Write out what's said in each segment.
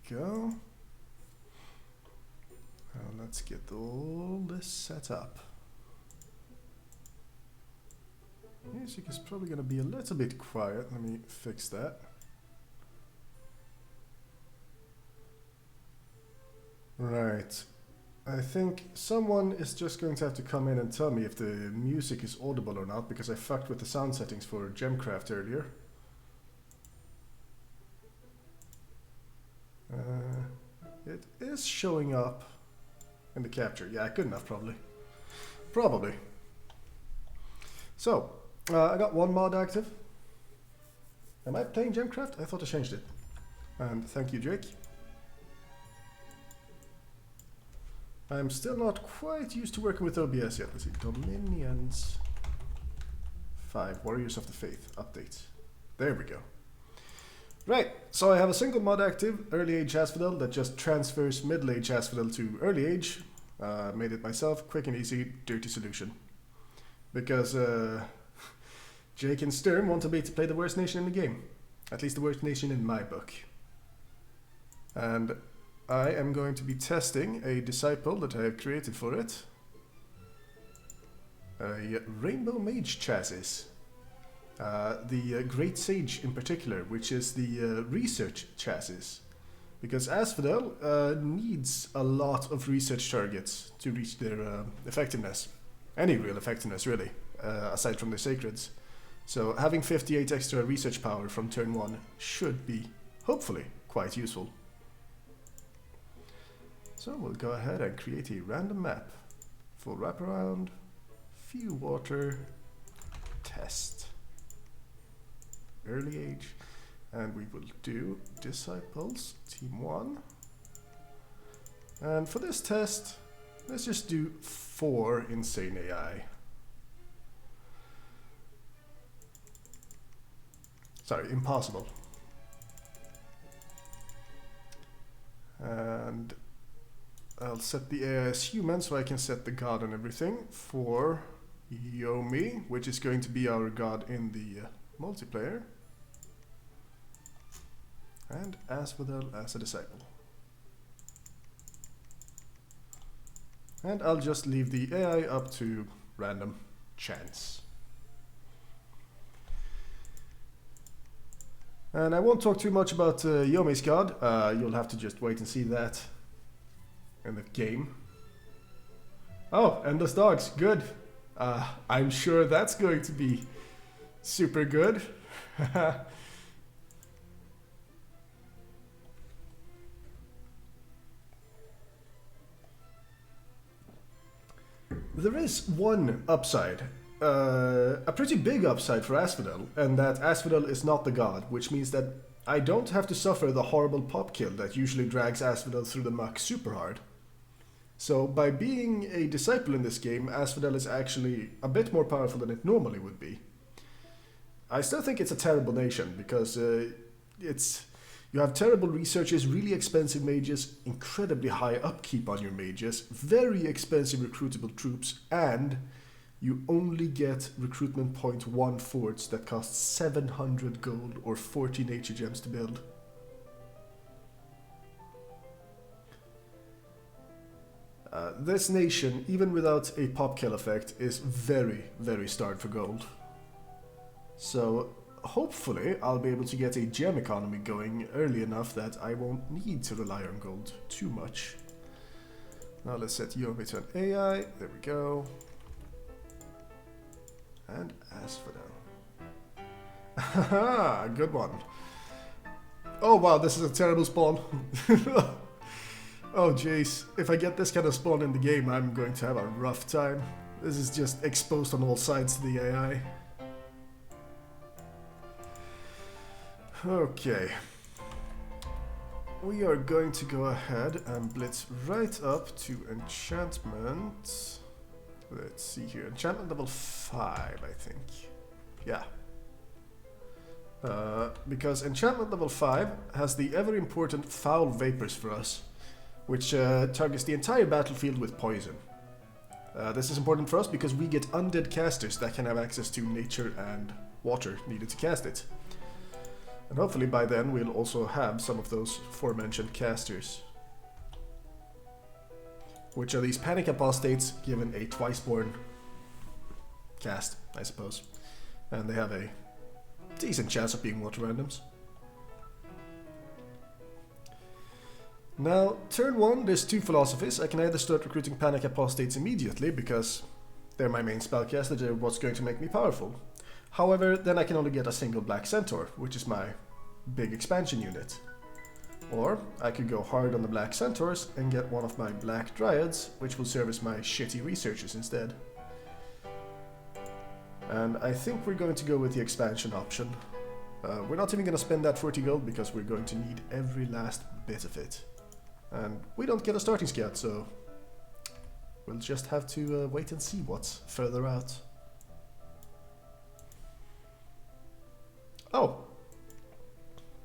go. Now let's get all this set up. Music is probably going to be a little bit quiet. Let me fix that. Right. I think someone is just going to have to come in and tell me if the music is audible or not, because I fucked with the sound settings for Gemcraft earlier. It is showing up in the capture. Yeah, good enough, probably. Probably. So, I got one mod active. Am I playing Gemcraft? I thought I changed it. And thank you, Jake. I'm still not quite used to working with OBS yet. Let's see. Dominions 5, Warriors of the Faith, update. There we go. Right, so I have a single mod active, Early Age Asphodel, that just transfers Middle Age Asphodel to Early Age. Made it myself, quick and easy, dirty solution. Because Jake and Sturm wanted me to play the worst nation in the game. At least the worst nation in my book. And I am going to be testing a disciple that I have created for it. A Rainbow Mage chassis. The Great Sage in particular, which is the research chassis. Because Asphodel needs a lot of research targets to reach their effectiveness. Any real effectiveness, really, aside from the sacreds. So having 58 extra research power from turn 1 should be, hopefully, quite useful. So we'll go ahead and create a random map. Full wraparound, few water, test. Early age, and we will do disciples, team 1. And for this test, let's just do 4 insane AI. Sorry, impossible. And I'll set the AI as human so I can set the god and everything for Yomi, which is going to be our god in the multiplayer. And Asphodel as a disciple. And I'll just leave the AI up to random chance. And I won't talk too much about Yomi's god. You'll have to just wait and see that in the game. Oh, Endless Dogs, good. I'm sure that's going to be super good. There is one upside, a pretty big upside for Asphodel, and that Asphodel is not the god, which means that I don't have to suffer the horrible pop kill that usually drags Asphodel through the muck super hard. So by being a disciple in this game, Asphodel is actually a bit more powerful than it normally would be. I still think it's a terrible nation, because you have terrible researchers, really expensive mages, incredibly high upkeep on your mages, very expensive recruitable troops, and you only get recruitment point 1 forts that cost 700 gold or 40 nature gems to build. This nation, even without a pop kill effect, is very, very starved for gold. So hopefully I'll be able to get a gem economy going early enough that I won't need to rely on gold too much. Now let's set Yomi to an AI. There we go. And Asphodel. Haha, good one. Oh wow, this is a terrible spawn. Oh jeez, if I get this kind of spawn in the game, I'm going to have a rough time. This is just exposed on all sides to the AI. Okay. We are going to go ahead and blitz right up to enchantment. Let's see here, enchantment level 5, I think. Yeah. Because enchantment level 5 has the ever important foul vapors for us, which targets the entire battlefield with poison. This is important for us because we get undead casters that can have access to nature and water needed to cast it. And hopefully by then we'll also have some of those aforementioned casters. Which are these panic apostates given a twice-born cast, I suppose. And they have a decent chance of being water randoms. Now, turn 1, there's 2 philosophies. I can either start recruiting panic apostates immediately because they're my main spellcaster, they're what's going to make me powerful. However, then I can only get a single black centaur, which is my big expansion unit. Or I could go hard on the black centaurs and get one of my black dryads, which will serve as my shitty researchers instead. And I think we're going to go with the expansion option. We're not even going to spend that 40 gold because we're going to need every last bit of it. And we don't get a starting scout, so we'll just have to wait and see what's further out. Oh!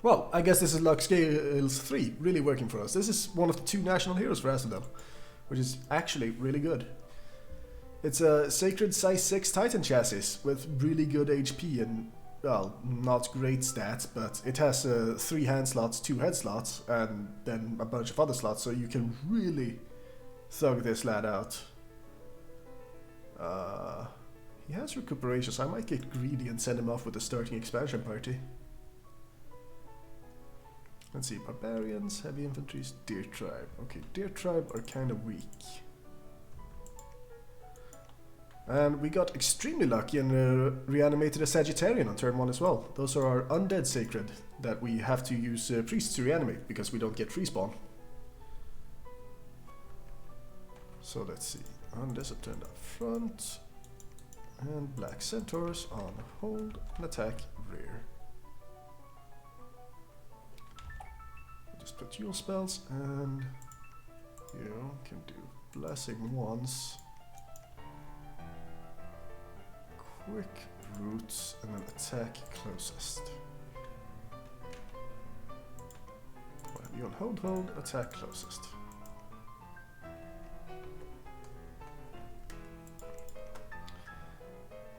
Well, I guess this is Luck Scales 3 really working for us. This is one of the 2 national heroes for Asphodel, which is actually really good. It's a Sacred Size 6 Titan chassis with really good HP and, well, not great stats, but it has 3 hand slots, 2 head slots, and then a bunch of other slots, so you can really thug this lad out. He has recuperation, so I might get greedy and send him off with the starting expansion party. Let's see, barbarians, heavy infantries, deer tribe. Okay, deer tribe are kind of weak. And we got extremely lucky and reanimated a Sagittarian on turn 1 as well. Those are our undead sacred that we have to use priests to reanimate because we don't get free spawn. So let's see, undead are turned up front. And black centaurs on hold and attack rear. Just put dual spells and you can do blessing once. Quick roots and then attack closest. We'll have you on hold, attack closest.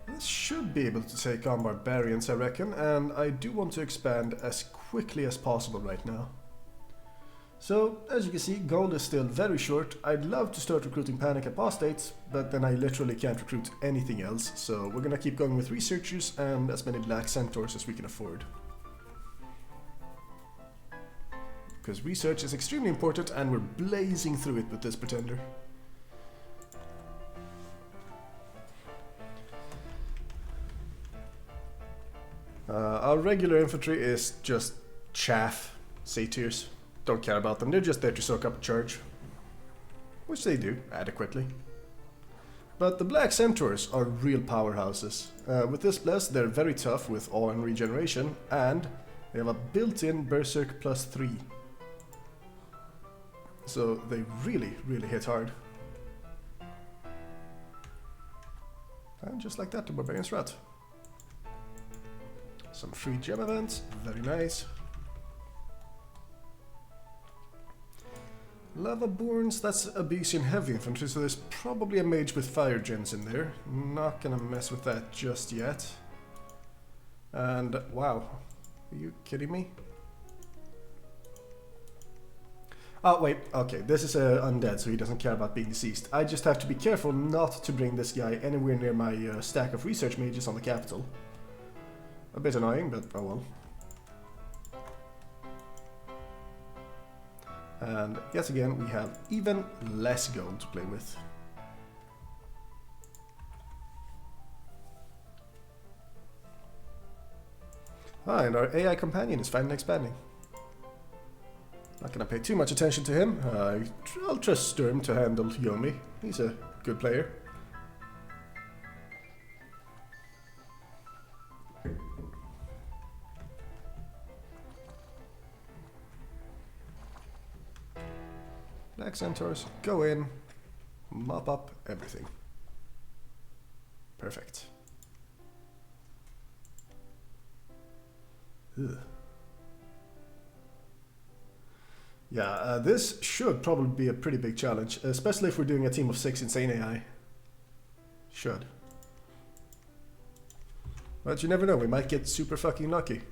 This should be able to take on barbarians, I reckon, and I do want to expand as quickly as possible right now. So, as you can see, gold is still very short. I'd love to start recruiting panic apostates, but then I literally can't recruit anything else, so we're gonna keep going with researchers and as many black centaurs as we can afford. Because research is extremely important and we're blazing through it with this pretender. Our regular infantry is just chaff, satyrs. Don't care about them, they're just there to soak up a charge. Which they do, adequately. But the black centaurs are real powerhouses. With this bless, they're very tough with awe and regeneration, and they have a built-in berserk +3. So they really, really hit hard. And just like that, the barbarians rout. Some free gem events, very nice. Lavaborns, that's Abyssian heavy infantry, so there's probably a mage with fire gems in there. Not gonna mess with that just yet. And wow, are you kidding me? Oh wait, okay, this is undead, so he doesn't care about being deceased. I just have to be careful not to bring this guy anywhere near my stack of research mages on the capital. A bit annoying, but oh well. And yet again, we have even less gold to play with. Ah, and our AI companion is finally expanding. Not gonna pay too much attention to him. I'll trust Sturm to handle Yomi. He's a good player. Black centaurs, go in, mop up everything. Perfect. Ugh. Yeah, this should probably be a pretty big challenge, especially if we're doing a team of 6 insane AI. Should. But you never know, we might get super fucking lucky.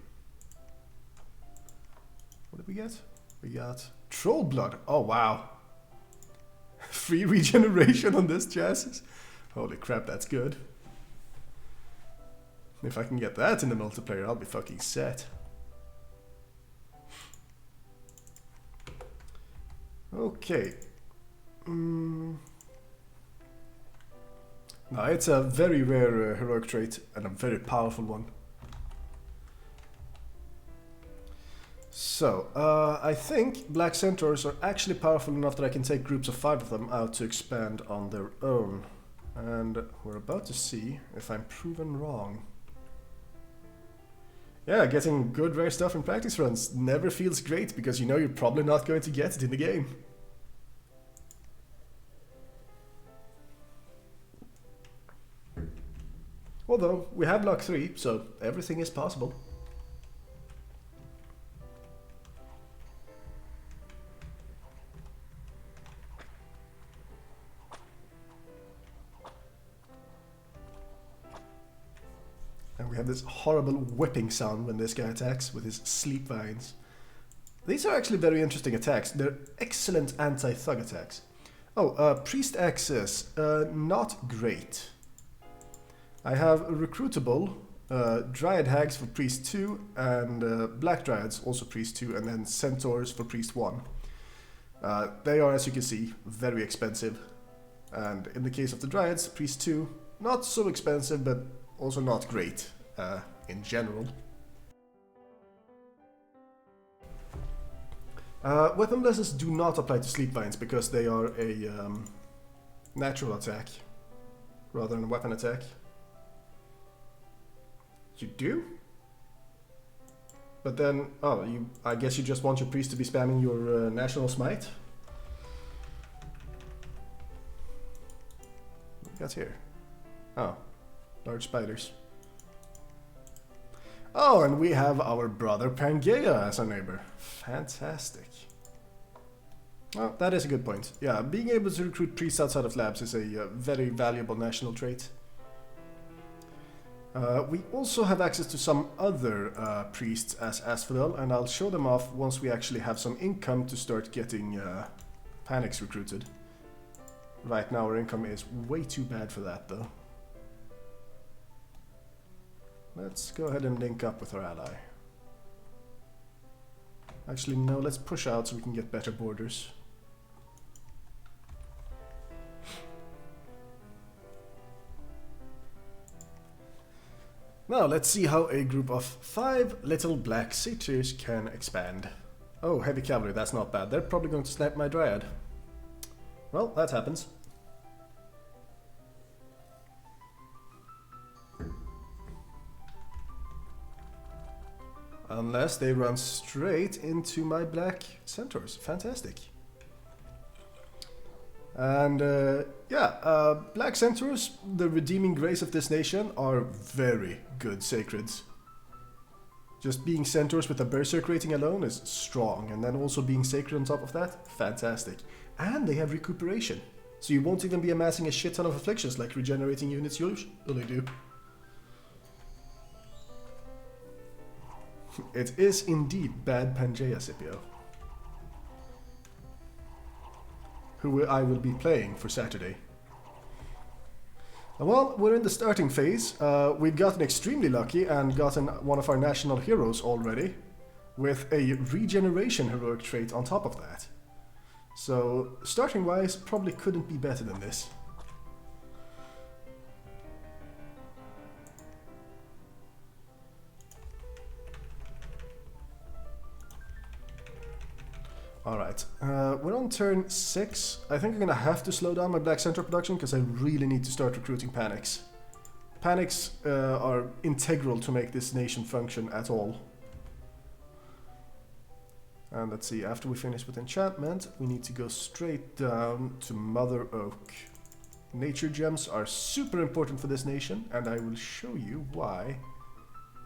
we get? We got Troll Blood. Oh, wow. Free regeneration on this chassis. Holy crap, that's good. If I can get that in the multiplayer, I'll be fucking set. Okay. Now, it's a very rare heroic trait and a very powerful one. So, I think Black Centaurs are actually powerful enough that I can take groups of 5 of them out to expand on their own. And we're about to see if I'm proven wrong. Yeah, getting good rare stuff in practice runs never feels great because you know you're probably not going to get it in the game. Although, we have luck 3, so everything is possible. And we have this horrible whipping sound when this guy attacks with his sleep vines. These are actually very interesting attacks. They're excellent anti-thug attacks. Oh, Priest Access, not great. I have recruitable Dryad Hags for Priest 2 and Black Dryads, also Priest 2, and then Centaurs for Priest 1. They are, as you can see, very expensive. And in the case of the Dryads, Priest 2, not so expensive, but also not great in general. Weapon blesses do not apply to Sleep Vines because they are a natural attack rather than a weapon attack. You do? But then, oh, I guess you just want your priest to be spamming your National Smite? What we got here? Oh, large spiders. Oh, and we have our brother Pangaea as our neighbor. Fantastic. Well, that is a good point. Yeah, being able to recruit priests outside of labs is a very valuable national trait. We also have access to some other priests as Asphodel, and I'll show them off once we actually have some income to start getting panics recruited. Right now our income is way too bad for that though. Let's go ahead and link up with our ally. Actually no, let's push out so we can get better borders. Now let's see how a group of 5 little black satyrs can expand. Oh, heavy cavalry, that's not bad. They're probably going to snipe my dryad. Well, that happens. Unless they run straight into my black centaurs. Fantastic. And black centaurs, the redeeming grace of this nation, are very good sacreds. Just being centaurs with a berserk rating alone is strong, and then also being sacred on top of that, fantastic. And they have recuperation, so you won't even be amassing a shit ton of afflictions like regenerating units usually do. It is indeed bad Pangaea, Scipio, who I will be playing for Saturday. Well, we're in the starting phase. We've gotten extremely lucky and gotten one of our national heroes already, with a regeneration heroic trait on top of that. So, starting wise, probably couldn't be better than this. Alright, we're on turn 6. I think I'm gonna have to slow down my Black Centaur production because I really need to start recruiting panics. Panics are integral to make this nation function at all. And let's see, after we finish with enchantment, we need to go straight down to Mother Oak. Nature gems are super important for this nation, and I will show you why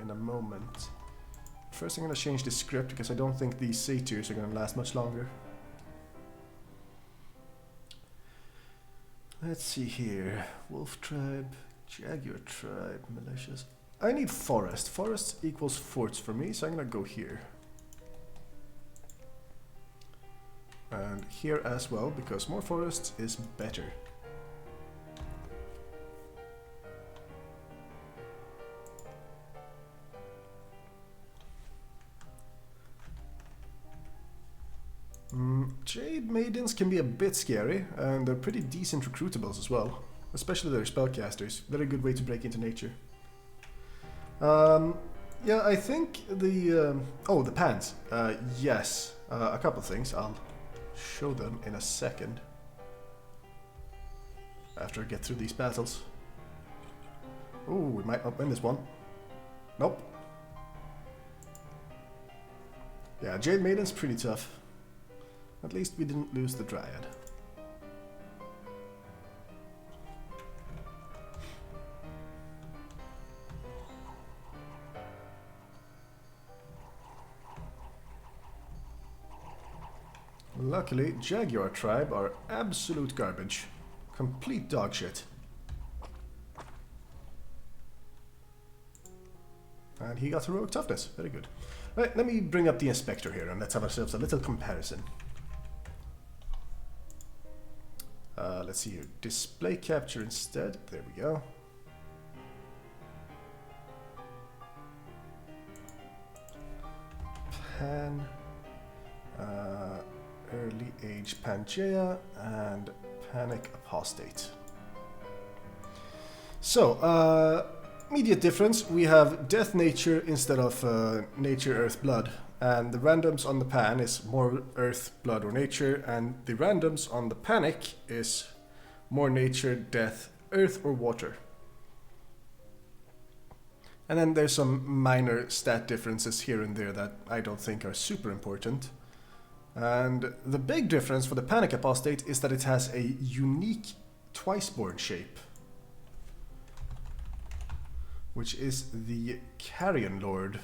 in a moment. First I'm going to change the script because I don't think these satyrs are going to last much longer. Let's see here. Wolf tribe, jaguar tribe, militias. I need forest. Forest equals forts for me, so I'm going to go here. And here as well, because more forests is better. Jade Maidens can be a bit scary, and they're pretty decent recruitables as well. Especially their spellcasters. Very good way to break into nature. Yeah, I think the... oh, the pants. Yes, a couple things. I'll show them in a second. After I get through these battles. Oh, we might not win this one. Nope. Yeah, Jade Maiden's pretty tough. At least we didn't lose the Dryad. Luckily, Jaguar tribe are absolute garbage. Complete dog shit. And he got heroic toughness. Very good. Right, let me bring up the inspector here and let's have ourselves a little comparison. Let's see here. Display capture instead. There we go. Pan. Early age Pangea and Panic Apostate. So, immediate difference, we have Death Nature instead of Nature Earth Blood, and the randoms on the Pan is more Earth, Blood or Nature, and the randoms on the Panic is more Nature, Death, Earth or Water. And then there's some minor stat differences here and there that I don't think are super important. And the big difference for the Panic Apostate is that it has a unique Twiceborn shape, which is the Carrion Lord.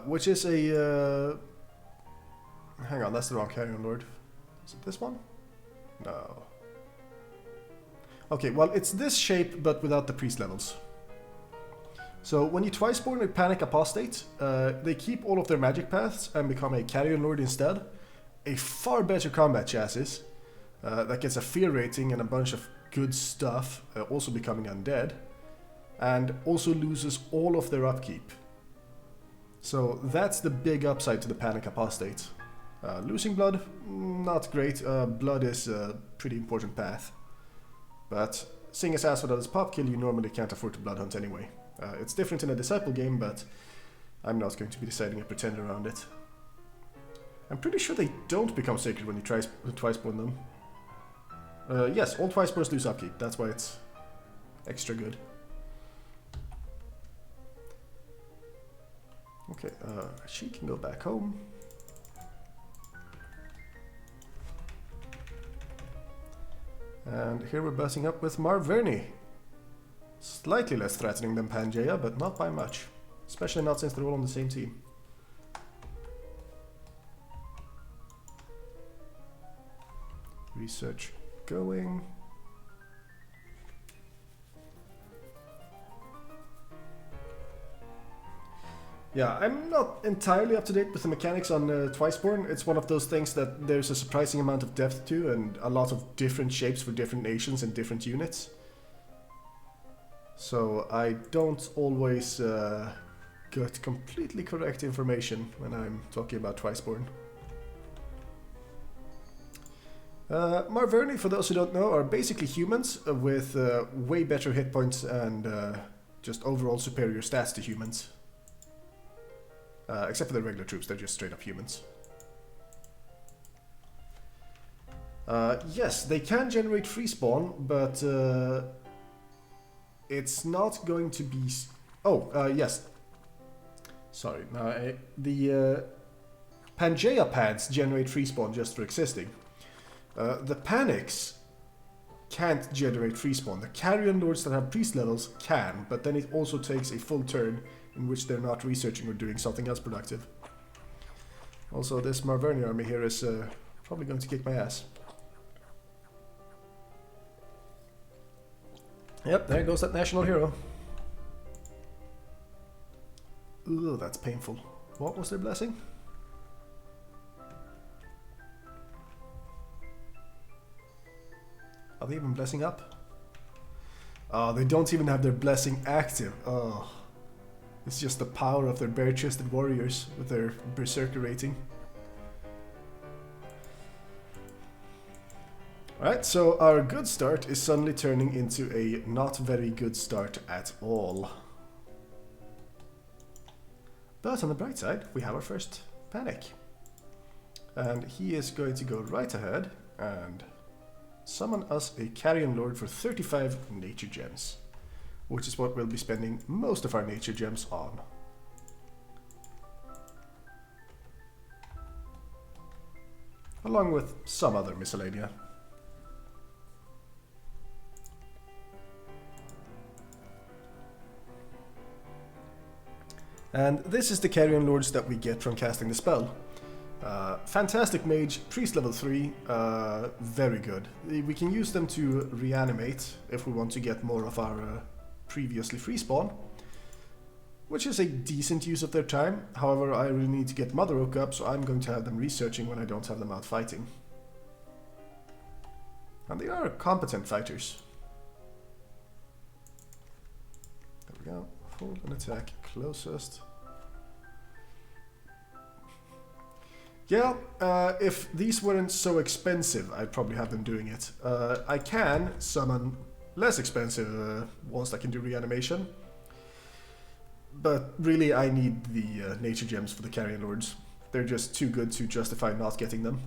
Which is a... hang on, that's the wrong Carrion Lord. Is it this one? No. Okay, well, it's this shape, but without the priest levels. So when you Twiceborn a Panic Apostate, they keep all of their magic paths and become a Carrion Lord instead. A far better combat chassis that gets a fear rating and a bunch of good stuff, also becoming undead, and also loses all of their upkeep. So that's the big upside to the Panic Apostate. Losing blood, not great. Blood is a pretty important path. But seeing as Asphodel is pop kill, you normally can't afford to blood hunt anyway. It's different in a Disciple game, but I'm not going to be deciding a pretend around it. I'm pretty sure they don't become sacred when you Twiceborn them. Yes, all Twiceborns lose upkeep, that's why it's extra good. Okay, she can go back home. And here we're buzzing up with Marverni. Slightly less threatening than Pangea, but not by much. Especially not since they're all on the same team. Research going. Yeah, I'm not entirely up to date with the mechanics on Twiceborn. It's one of those things that there's a surprising amount of depth to and a lot of different shapes for different nations and different units. So I don't always get completely correct information when I'm talking about Twiceborn. Marverni, for those who don't know, are basically humans with way better hit points and just overall superior stats to humans. Except for the regular troops, they're just straight up humans. Yes, they can generate free spawn, but it's not going to be... yes. Sorry. The Pangea pads generate free spawn just for existing. The Panics can't generate free spawn. The Carrion Lords that have priest levels can, but then it also takes a full turn in which they're not researching or doing something else productive. Also, this Marverni army here is probably going to kick my ass. Yep, there goes that national hero. Ooh, that's painful. What was their blessing? Are they even blessing up? Oh, they don't even have their blessing active. Oh. It's just the power of their bare-chested warriors with their berserker rating. Alright, so our good start is suddenly turning into a not very good start at all. But on the bright side, we have our first panic. And he is going to go right ahead and summon us a Carrion Lord for 35 nature gems, which is what we'll be spending most of our nature gems on. Along with some other miscellanea. And this is the Carrion Lords that we get from casting the spell. Fantastic Mage, Priest level 3, very good. We can use them to reanimate if we want to get more of our previously free spawn, which is a decent use of their time. However, I really need to get Mother Oak up, so I'm going to have them researching when I don't have them out fighting. And they are competent fighters. There we go. Hold an attack closest. Yeah, if these weren't so expensive, I'd probably have them doing it. I can summon less expensive ones that can do reanimation. But really, I need the nature gems for the Carrion Lords. They're just too good to justify not getting them.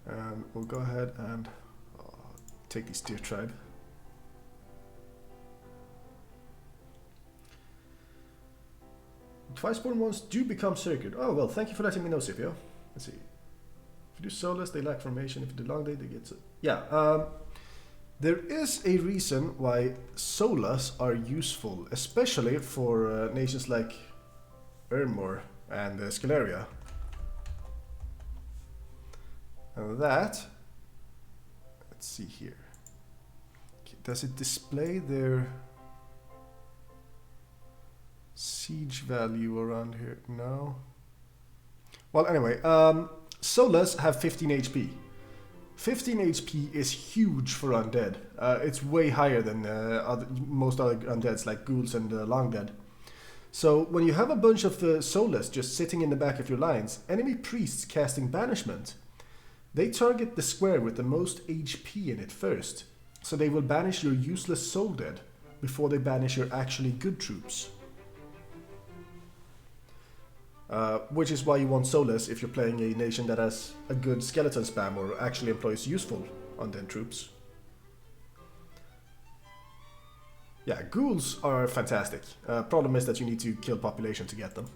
And we'll go ahead and take these Deer Tribe. Twice-born ones do become circuit. Oh, well, thank you for letting me know, Scipio. Let's see. If you do Soulless, they lack formation. If you do Long Day, they get... Yeah, there is a reason why Soulless are useful, especially for nations like Ermor and Scaleria. And that... Let's see here. Okay, does it display their... siege value around here? No. Well, anyway, Soulless have 15 HP. 15 HP is huge for undead. It's way higher than most other undeads like ghouls and long dead. So when you have a bunch of the Soulless just sitting in the back of your lines, enemy priests casting banishment, they target the square with the most HP in it first. So they will banish your useless soul dead before they banish your actually good troops. Which is why you want Soulless if you're playing a nation that has a good skeleton spam or actually employs useful undead troops. Yeah, ghouls are fantastic. Problem is that you need to kill population to get them.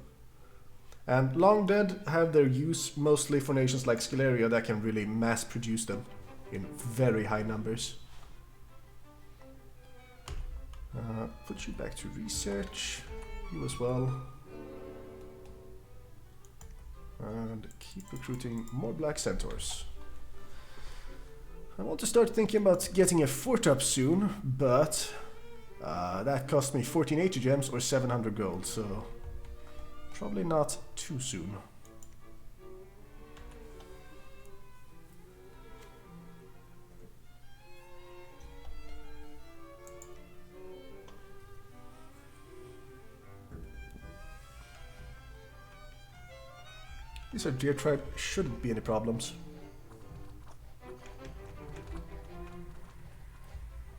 And Long Dead have their use mostly for nations like Scaleria that can really mass produce them in very high numbers. Put you back to research. You as well. And keep recruiting more Black Centaurs. I want to start thinking about getting a fort up soon, but that cost me 14 nature gems or 700 gold, so probably not too soon. These are Deer Tribe, shouldn't be any problems.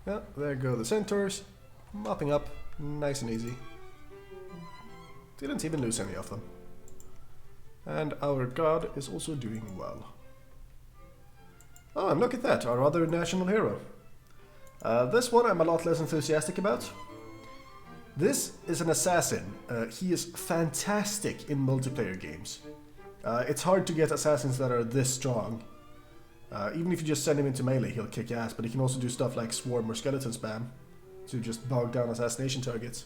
Yeah, there go the Centaurs, mopping up, nice and easy. Didn't even lose any of them. And our god is also doing well. Oh, and look at that, our other national hero. This one I'm a lot less enthusiastic about. This is an assassin. He is fantastic in multiplayer games. It's hard to get assassins that are this strong. Even if you just send him into melee, he'll kick ass, but he can also do stuff like swarm or skeleton spam to just bog down assassination targets.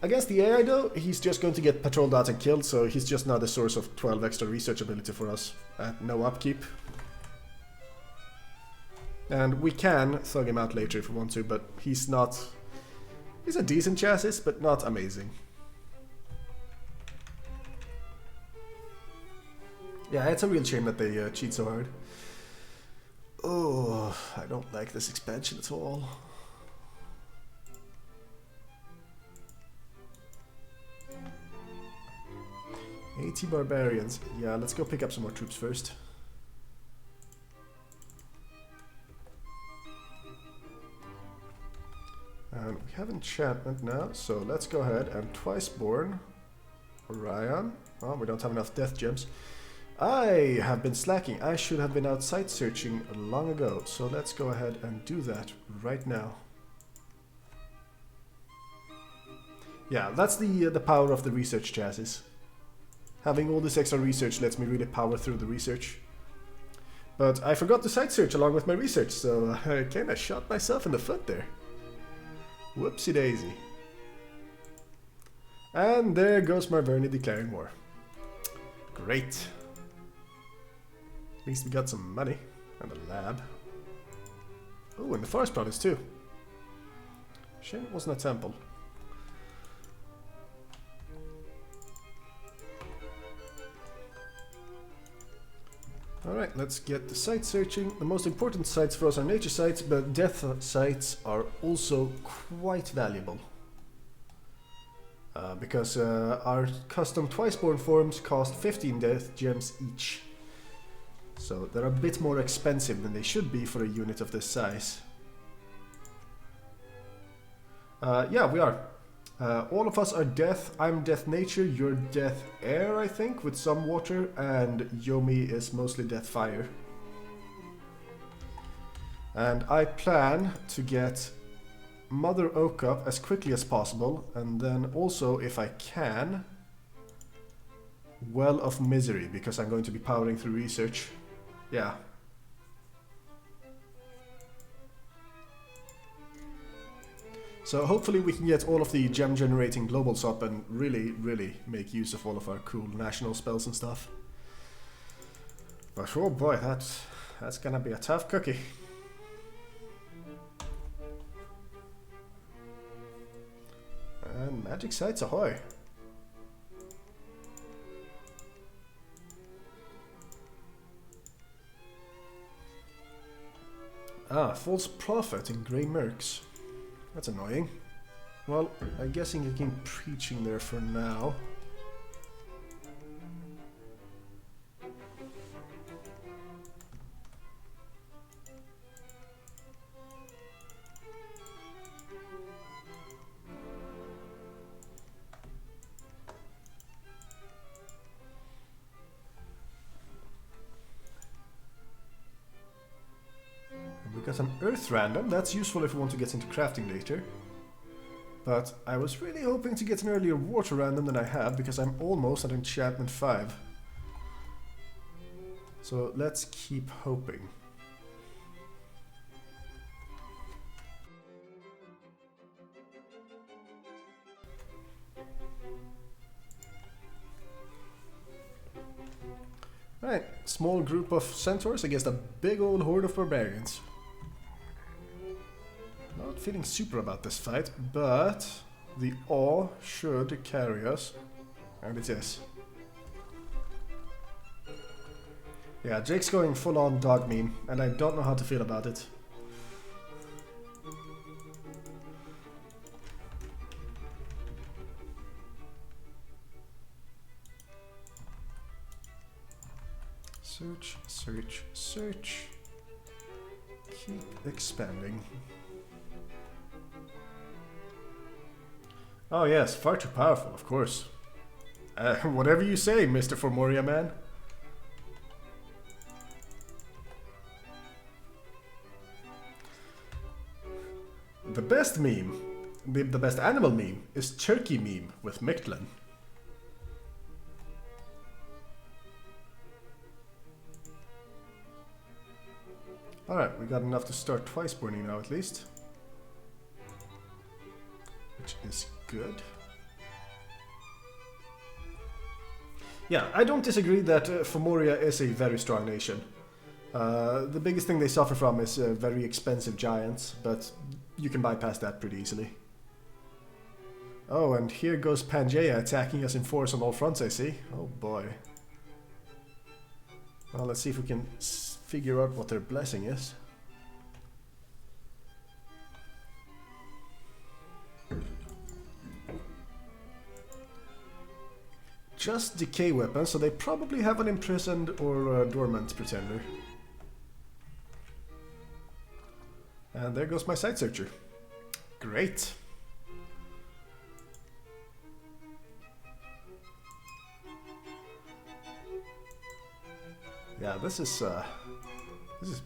Against the AI though, he's just going to get patrolled out and killed, so he's just now the source of 12 extra research ability for us at no upkeep. And we can thug him out later if we want to, but he's not It's a decent chassis, but not amazing. Yeah, it's a real shame that they cheat so hard. Oh, I don't like this expansion at all. 80 barbarians. Yeah, let's go pick up some more troops first. And we have enchantment now, so let's go ahead and Twiceborn. Orion. Oh, we don't have enough death gems. I have been slacking. I should have been outside searching long ago, so let's go ahead and do that right now. Yeah, that's the power of the research chassis. Having all this extra research lets me really power through the research. But I forgot to site search along with my research, so I kinda shot myself in the foot there. Whoopsie daisy. And there goes Marverni declaring war. Great. At least we got some money and a lab. Oh, and the forest province too. Shame it wasn't a temple. Alright, let's get the site searching. The most important sites for us are nature sites, but death sites are also quite valuable. Because our custom Twiceborn forms cost 15 death gems each. So they're a bit more expensive than they should be for a unit of this size. Yeah, we are. All of us are death. I'm death nature, you're death air, I think, with some water, and Yomi is mostly death fire. And I plan to get Mother Oak up as quickly as possible, and then also, if I can, Well of Misery, because I'm going to be powering through research. Yeah. So hopefully we can get all of the gem generating globals up and really make use of all of our cool national spells and stuff. But oh boy, that's gonna be a tough cookie. And magic sites ahoy! Ah, false prophet in grey mercs. That's annoying. Well, I'm guessing you can preaching there for now. Got some earth random, that's useful if we want to get into crafting later. But I was really hoping to get an earlier water random than I have, because I'm almost at enchantment 5. So let's keep hoping. Alright, small group of centaurs against a big old horde of barbarians. Not feeling super about this fight, but the awe should carry us, and it is. Yeah, Jake's going full on dog meme, and I don't know how to feel about it. Search, search, search. Keep expanding. Oh yes, far too powerful, of course. Whatever you say, Mr. Formoria man. The best meme, the best animal meme, is turkey meme with Mictlan. Alright, we got enough to start twice burning now at least. Which is good. Yeah, I don't disagree that Formoria is a very strong nation. The biggest thing they suffer from is very expensive giants, but you can bypass that pretty easily. Oh, and here goes Pangaea attacking us in force on all fronts, I see. Oh boy. Well, let's see if we can figure out what their blessing is. Just decay weapons, so they probably have an imprisoned or dormant pretender. And there goes my site searcher. Great. Yeah, this is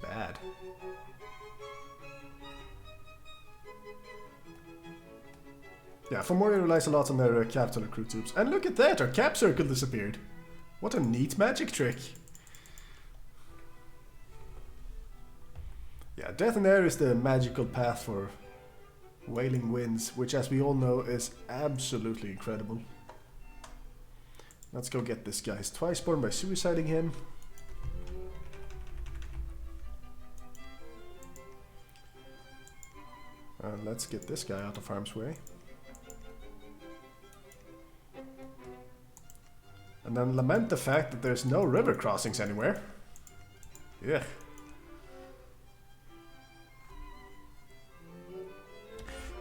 bad. Yeah, Fomori relies a lot on their capital recruit tubes. And look at that, our cap circle disappeared. What a neat magic trick. Yeah, death in air is the magical path for wailing winds, which as we all know is absolutely incredible. Let's go get this guy. He's twice born by suiciding him. And let's get this guy out of harm's way. And then lament the fact that there's no river crossings anywhere. Yeah.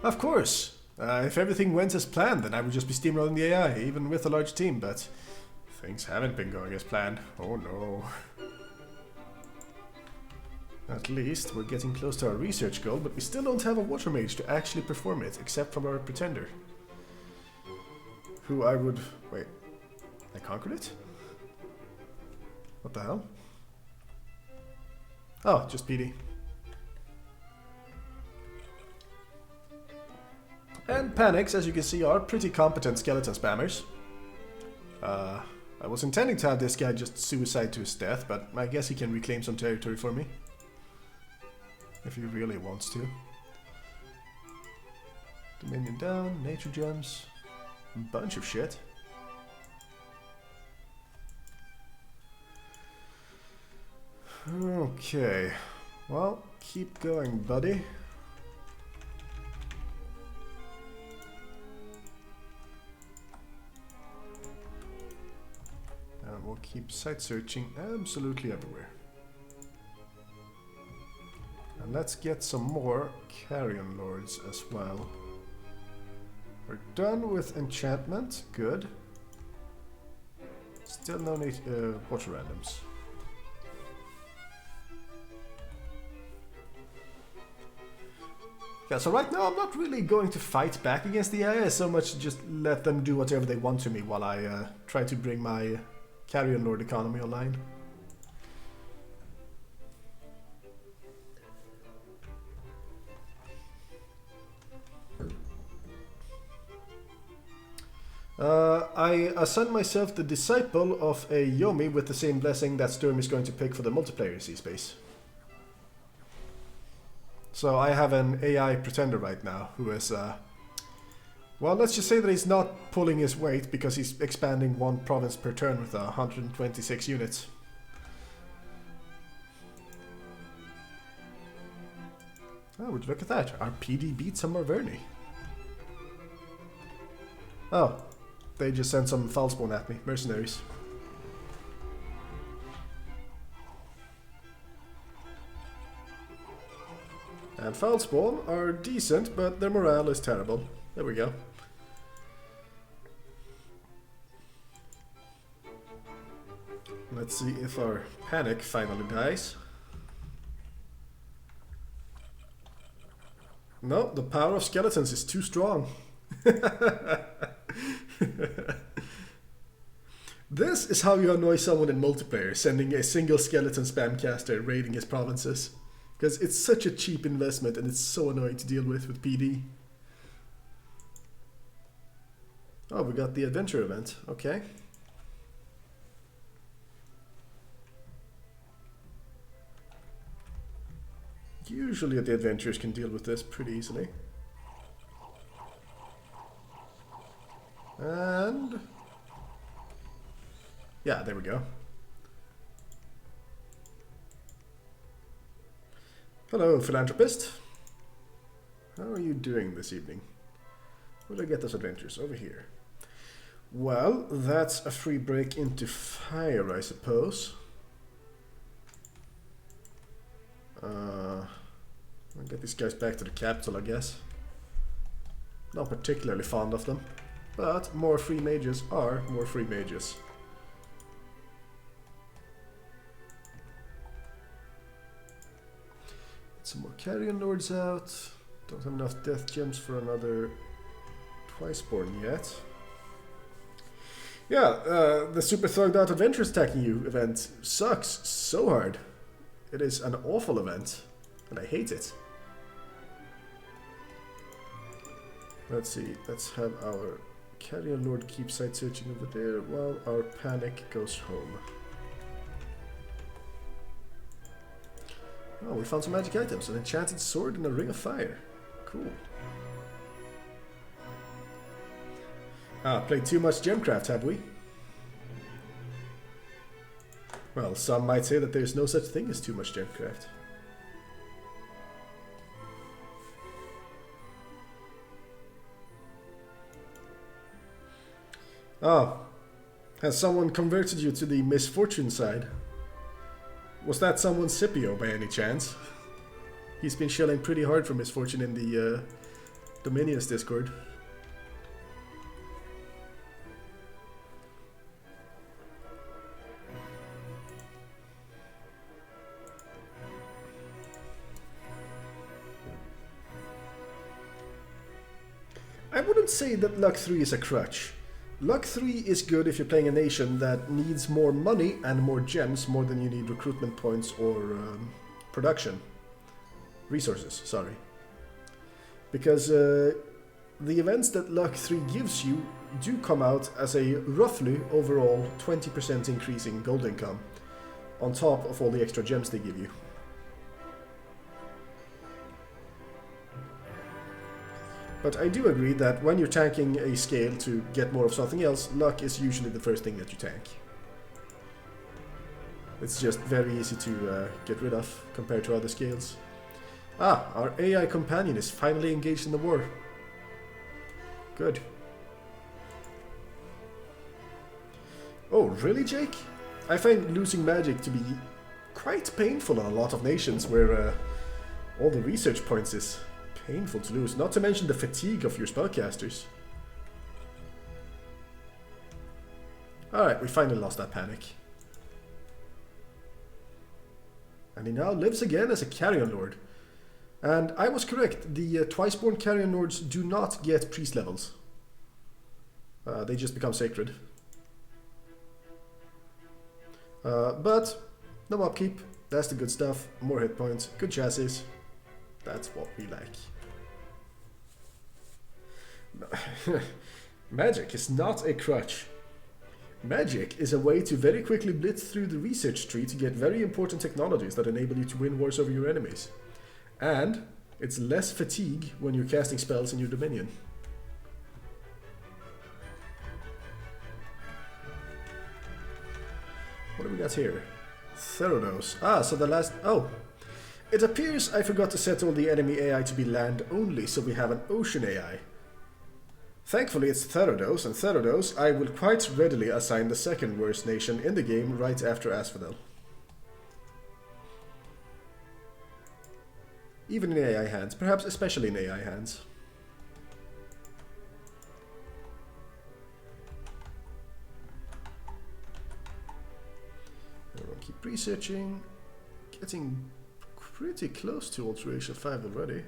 Of course. If everything went as planned, then I would just be steamrolling the AI, even with a large team, but things haven't been going as planned. Oh no. At least we're getting close to our research goal, but we still don't have a water mage to actually perform it, except from our pretender. Who I would... wait. I conquered it? What the hell? Oh, just PD. And Panics, as you can see, are pretty competent skeleton spammers. I was intending to have this guy just suicide to his death, but I guess he can reclaim some territory for me. If he really wants to. Dominion down, nature gems, a bunch of shit. Okay, well, keep going, buddy. And we'll keep site searching absolutely everywhere. And let's get some more Carrion Lords as well. We're done with enchantment, good. Still no need water randoms. Yeah, so right now I'm not really going to fight back against the AI, so much just let them do whatever they want to me while I try to bring my Carrion Lord economy online. I assign myself the disciple of a Yomi with the same blessing that Sturm is going to pick for the multiplayer C-space. So I have an AI pretender right now who is, well, let's just say that he's not pulling his weight because he's expanding one province per turn with 126 units. Oh, would you look at that? Our PD beat some Marverni. Oh, they just sent some foul spawn at me, mercenaries. And foul spawn are decent, but their morale is terrible. There we go. Let's see if our panic finally dies. No, the power of skeletons is too strong. This is how you annoy someone in multiplayer, sending a single skeleton spam caster raiding his provinces. Because it's such a cheap investment and it's so annoying to deal with PD. Oh, we got the adventure event. Okay. Usually the adventurers can deal with this pretty easily. And... yeah, there we go. Hello, philanthropist. How are you doing this evening? Where do I get those adventures? Over here. Well, that's a free break into fire, I suppose. I'll get these guys back to the capital, I guess. Not particularly fond of them, but more free mages are more free mages. Get some more carrion lords out. Don't have enough death gems for another Twiceborn yet. Yeah, the super thugged out adventurers attacking you event sucks so hard. It is an awful event, and I hate it. Let's see, let's have our carrion lord keep site searching over there while our panic goes home. Oh, we found some magic items, an enchanted sword and a ring of fire. Cool. Ah, played too much Gemcraft, have we? Well, some might say that there's no such thing as too much Gemcraft. Oh, has someone converted you to the misfortune side? Was that someone Scipio by any chance? He's been shelling pretty hard for misfortune in the Dominions Discord. I wouldn't say that Luck 3 is a crutch. Luck 3 is good if you're playing a nation that needs more money and more gems more than you need recruitment points or production. Resources, sorry. Because the events that Luck 3 gives you do come out as a roughly overall 20% increase in gold income on top of all the extra gems they give you. But I do agree that when you're tanking a scale to get more of something else, luck is usually the first thing that you tank. It's just very easy to get rid of compared to other scales. Ah, our AI companion is finally engaged in the war. Good. Oh, really, Jake? I find losing magic to be quite painful on a lot of nations where all the research points is painful to lose, not to mention the fatigue of your spellcasters. Alright, we finally lost that panic. And he now lives again as a carrion lord. And I was correct, the Twiceborn carrion lords do not get priest levels. They just become sacred. But no upkeep, that's the good stuff. More hit points, good chassis. That's what we like. Magic is not a crutch. Magic is a way to very quickly blitz through the research tree to get very important technologies that enable you to win wars over your enemies. And it's less fatigue when you're casting spells in your dominion. What do we got here? Theranos. Ah, so the last... Oh! It appears I forgot to set all the enemy AI to be land only, so we have an ocean AI. Thankfully it's Theranos, and Theranos I will quite readily assign the second worst nation in the game right after Asphodel. Even in AI hands, perhaps especially in AI hands. Everyone keep researching, getting pretty close to Alteration 5 already.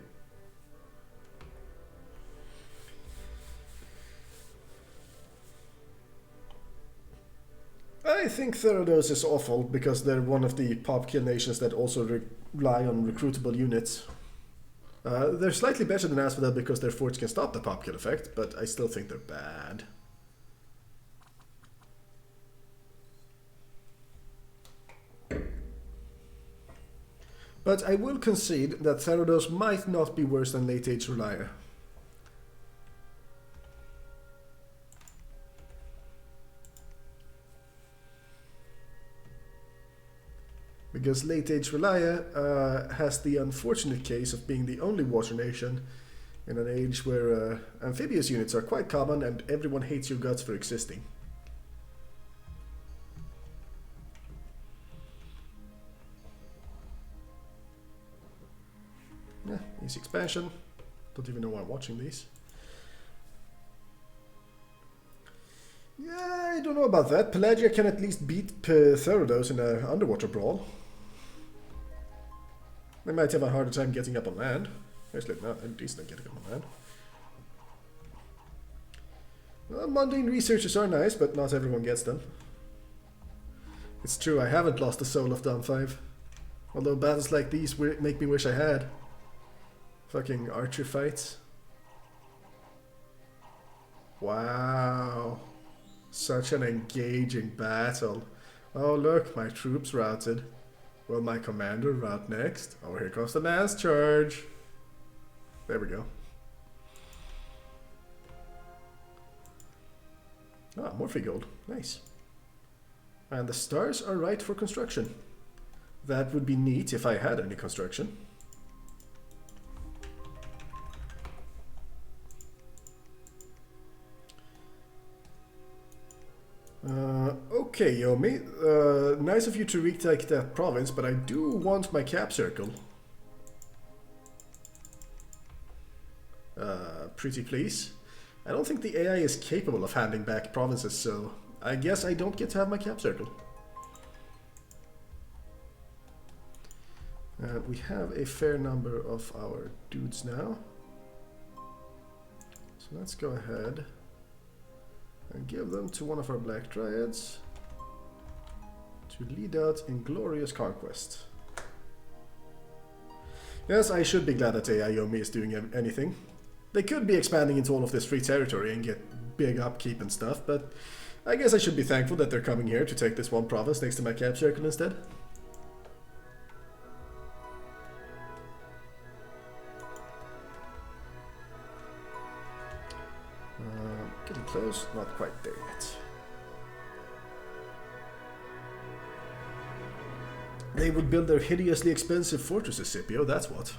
I think Theranos is awful because they're one of the pop kill nations that also rely on recruitable units. They're slightly better than Asphodel because their forts can stop the pop kill effect, but I still think they're bad. But I will concede that Theranos might not be worse than Late Age Relia. Because Late Age Relia has the unfortunate case of being the only water nation In an age where amphibious units are quite common and everyone hates your guts for existing. Yeah, easy expansion. Don't even know why I'm watching these. Yeah, I don't know about that. Pelagia can at least beat Therados in an underwater brawl. They might have a harder time getting up on land. Actually, no, at least not getting up on land. Well, mundane researchers are nice, but not everyone gets them. It's true, I haven't lost a soul of Dawn 5. Although battles like these make me wish I had. Fucking archer fights. Wow. Such an engaging battle. Oh look, my troops routed. Will my commander rout next? Oh, here comes the lance charge. There we go. Ah, Morphe gold. Nice. And the stars are right for construction. That would be neat if I had any construction. Okay, Yomi. Nice of you to retake that province, but I do want my cap circle. Pretty please. I don't think the AI is capable of handing back provinces, so I guess I don't get to have my cap circle. We have a fair number of our dudes now. So let's go ahead and give them to one of our Black Dryads to lead out in glorious conquest. Yes, I should be glad that AI Yomi is doing anything. They could be expanding into all of this free territory and get big upkeep and stuff, but I guess I should be thankful that they're coming here to take this one province next to my cap circle instead. Getting close, not quite there yet. They would build their hideously expensive fortresses, Scipio, that's what.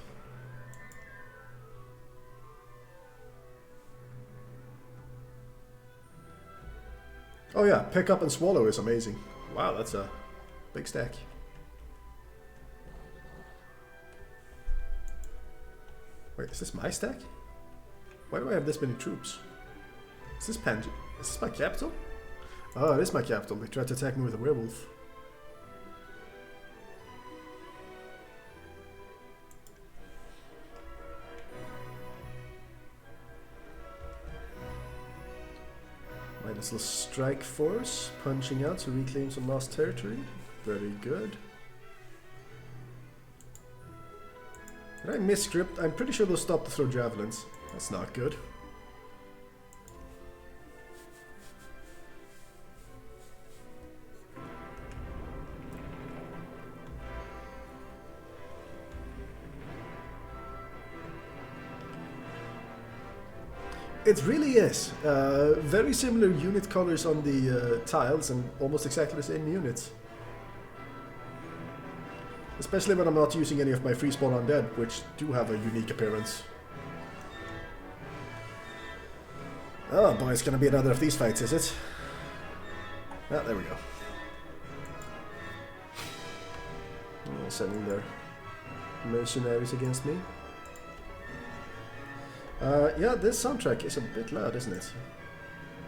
Oh yeah, pick up and swallow is amazing. Wow, that's a big stack. Wait, is this my stack? Why do I have this many troops? Is this Is this my capital? Oh, it is my capital. They tried to attack me with a werewolf. My little strike force punching out to reclaim some lost territory. Very good. Did I miss script? I'm pretty sure they'll stop to throw javelins. That's not good. It really is. Very similar unit colors on the tiles and almost exactly the same units. Especially when I'm not using any of my free spawn undead, which do have a unique appearance. Oh boy, it's gonna be another of these fights, is it? Ah, there we go. Sending their mercenaries against me. Yeah, this soundtrack is a bit loud, isn't it?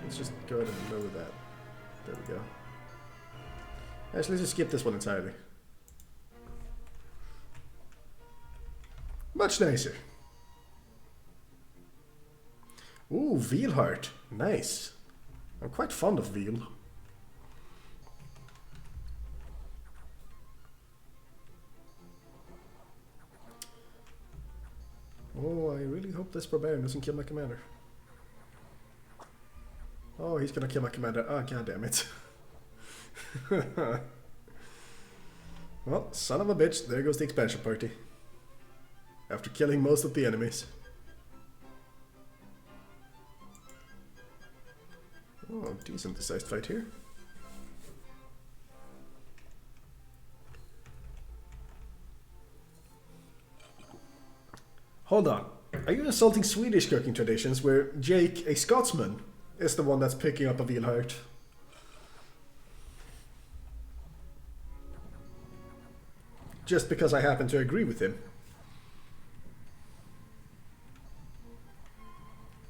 Let's just go ahead and lower that. There we go. Actually, let's just skip this one entirely. Much nicer. Ooh, veal heart. Nice. I'm quite fond of veal. Oh, I really hope this barbarian doesn't kill my commander. Oh, he's gonna kill my commander. Ah, god damn it. Well, son of a bitch, there goes the expansion party. After killing most of the enemies. Oh, decent sized fight here. Hold on. Are you insulting Swedish cooking traditions where Jake, a Scotsman, is the one that's picking up a veal heart? Just because I happen to agree with him.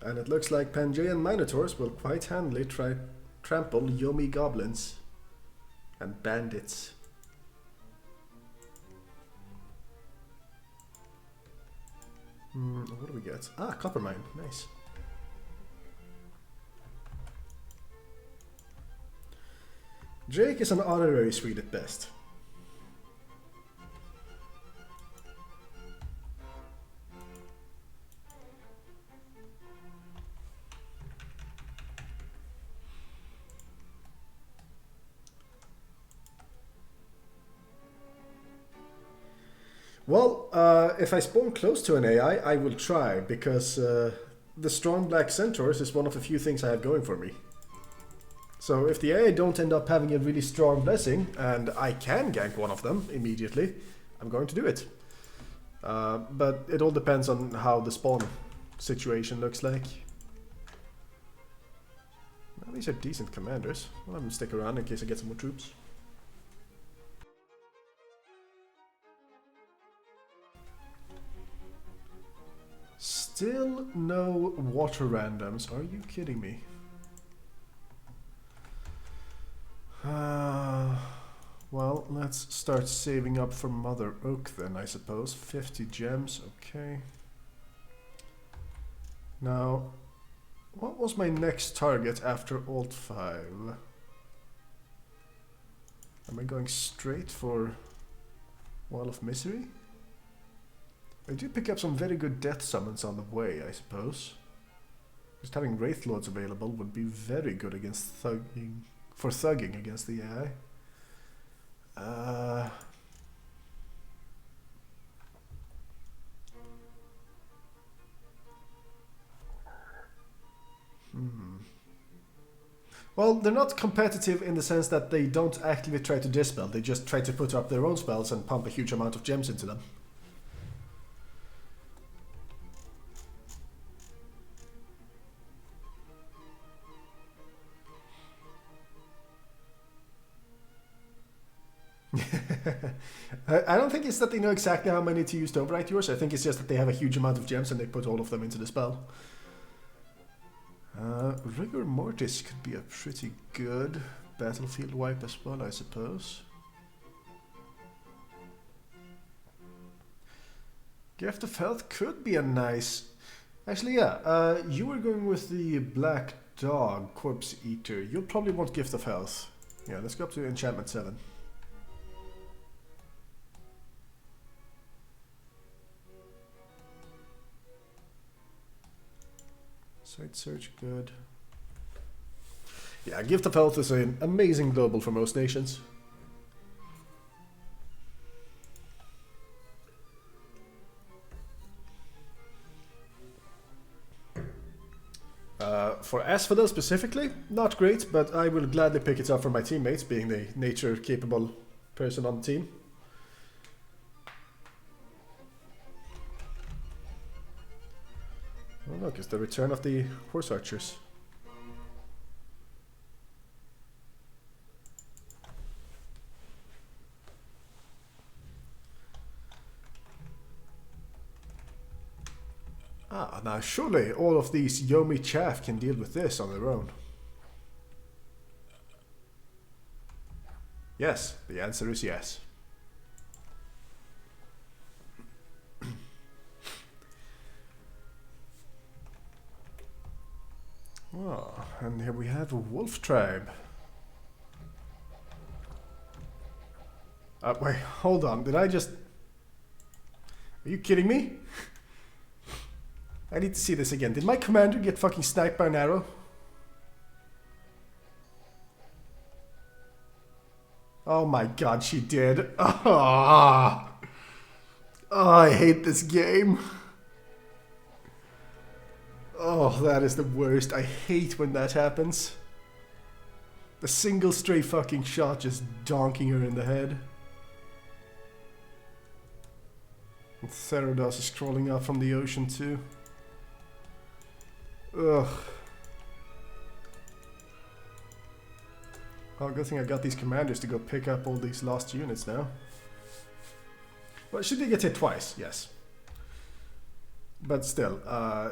And it looks like Pangaean Minotaurs will quite handily trample Yomi goblins and bandits. What do we get? Ah, copper mine. Nice. Drake is an honorary Swede at best. Well, if I spawn close to an AI, I will try, because the strong black centaurs is one of the few things I have going for me. So if the AI don't end up having a really strong blessing, and I can gank one of them immediately, I'm going to do it. But it all depends on how the spawn situation looks like. Well, these are decent commanders. I'll have them stick around in case I get some more troops. Still no water randoms. Are you kidding me? Well, let's start saving up for Mother Oak then, I suppose. 50 gems, okay. Now, what was my next target after Alt 5? Am I going straight for Wall of Misery? I did pick up some very good death summons on the way, I suppose. Just having Wraith Lords available would be very good against thugging against the AI. Well, they're not competitive in the sense that they don't actively try to dispel, they just try to put up their own spells and pump a huge amount of gems into them. I don't think it's that they know exactly how many to use to overwrite yours. I think it's just that they have a huge amount of gems and they put all of them into the spell. Rigor Mortis could be a pretty good battlefield wipe as well, I suppose. Gift of Health could be a nice... Actually, yeah, you were going with the Black Dog Corpse Eater. You'll probably want Gift of Health. Yeah, let's go up to Enchantment 7. Site search, good. Yeah, Gift of Health is an amazing global for most nations. For Asphodel specifically, not great, but I will gladly pick it up for my teammates, being the nature-capable person on the team. Oh look, it's the return of the horse archers. Ah, now surely all of these Yomi chaff can deal with this on their own. Yes, the answer is yes. Oh, and here we have a wolf tribe. Wait, hold on, did I just... Are you kidding me? I need to see this again. Did my commander get fucking sniped by an arrow? Oh my god, she did. Oh, I hate this game. Oh, that is the worst. I hate when that happens. A single stray fucking shot just donking her in the head. And Therados is crawling out from the ocean too. Ugh. Oh, good thing I got these commanders to go pick up all these lost units now. Well, should they get hit twice? Yes. But still,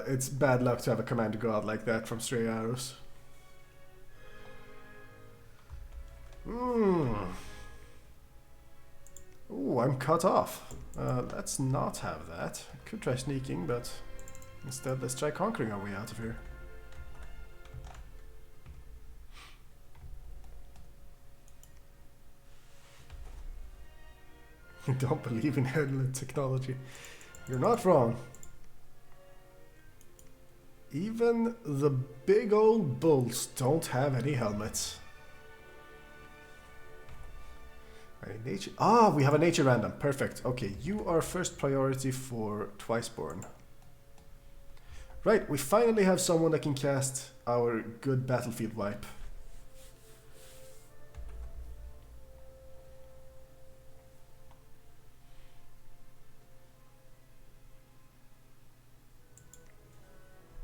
it's bad luck to have a commander go out like that from stray arrows. Ooh, I'm cut off. Let's not have that. I could try sneaking, but instead let's try conquering our way out of here. You don't believe in helmet technology. You're not wrong. Even the big old bulls don't have any helmets. Nature. Ah, we have a nature random. Perfect. Okay, you are first priority for Twiceborn. Right, we finally have someone that can cast our good battlefield wipe.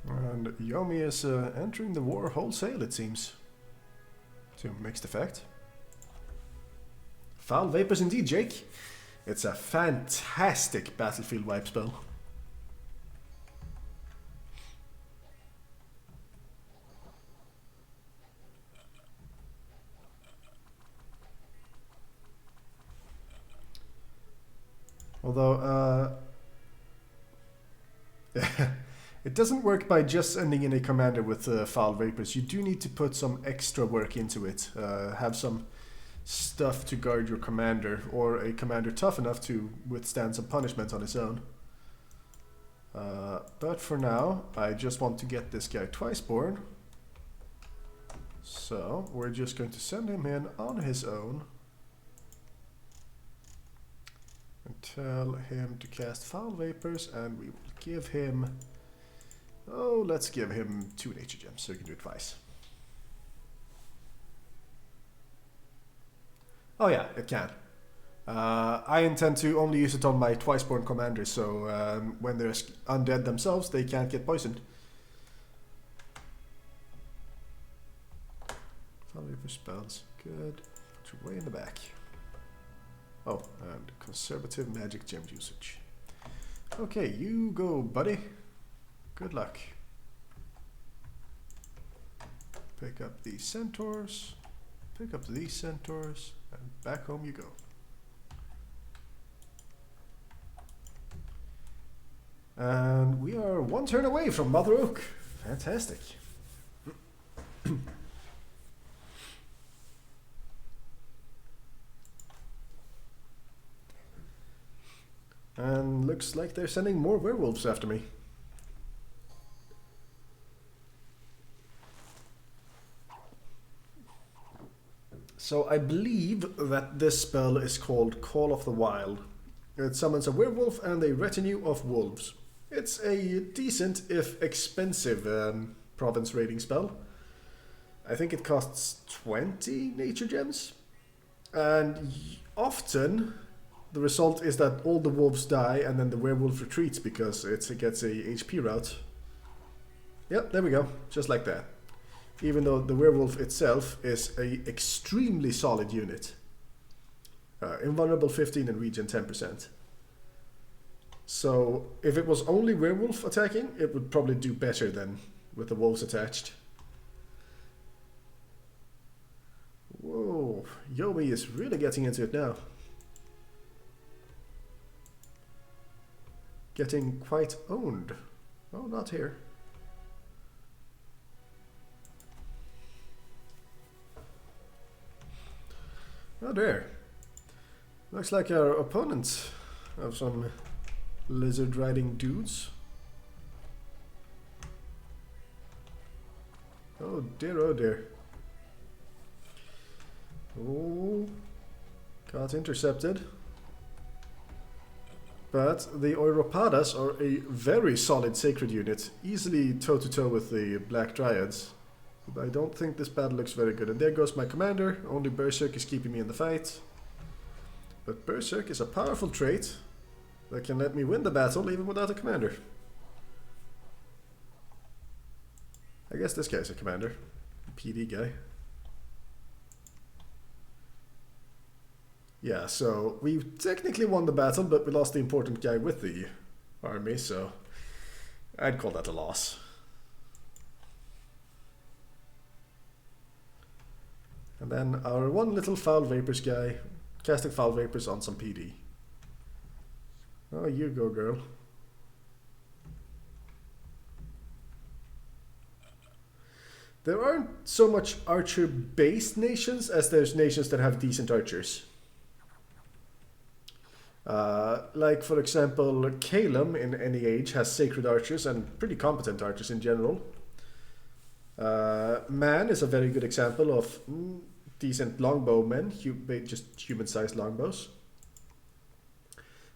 And Yomi is entering the war wholesale, it seems. To mixed effect. Foul Vapors indeed, Jake. It's a fantastic battlefield wipe spell. Although, it doesn't work by just sending in a commander with Foul Vapors. You do need to put some extra work into it. Have some stuff to guard your commander, or a commander tough enough to withstand some punishment on his own. But for now, I just want to get this guy Twiceborn. So, we're just going to send him in on his own. And tell him to cast Foul Vapors, and we will give him... Oh, let's give him 2 nature gems, so he can do it twice. Oh yeah, it can. I intend to only use it on my Twiceborn commanders, so when they're undead themselves, they can't get poisoned. Foul Vapor spells. Good. Put you way in the back. Oh, and conservative magic gem usage. Okay, you go, buddy. Good luck. Pick up these centaurs. Pick up these centaurs. And back home you go. And we are 1 turn away from Mother Oak. Fantastic. And looks like they're sending more werewolves after me. So I believe that this spell is called Call of the Wild. It summons a werewolf and a retinue of wolves. It's a decent, if expensive, province raiding spell. I think it costs 20 nature gems. And often the result is that all the wolves die and then the werewolf retreats because it gets a HP route. Yep, there we go. Just like that. Even though the werewolf itself is a extremely solid unit. Invulnerable 15 and regen 10%. So if it was only werewolf attacking, it would probably do better than with the wolves attached. Whoa, Yomi is really getting into it now. Getting quite owned. Oh, not here. Oh there. Looks like our opponents have some lizard riding dudes. Oh dear, oh dear. Oh, got intercepted. But the Europadas are a very solid sacred unit, easily toe-to-toe with the Black Dryads. I don't think this battle looks very good. And there goes my commander. Only Berserk is keeping me in the fight. But Berserk is a powerful trait that can let me win the battle even without a commander. I guess this guy's a commander. PD guy. Yeah, so we technically won the battle, but we lost the important guy with the army, so I'd call that a loss. And then our one little foul vapors guy, casting foul vapors on some PD. Oh, you go, girl. There aren't so much archer-based nations as there's nations that have decent archers. Like, for example, Calum in any age has sacred archers and pretty competent archers in general. Man is a very good example of decent longbowmen, just human-sized longbows.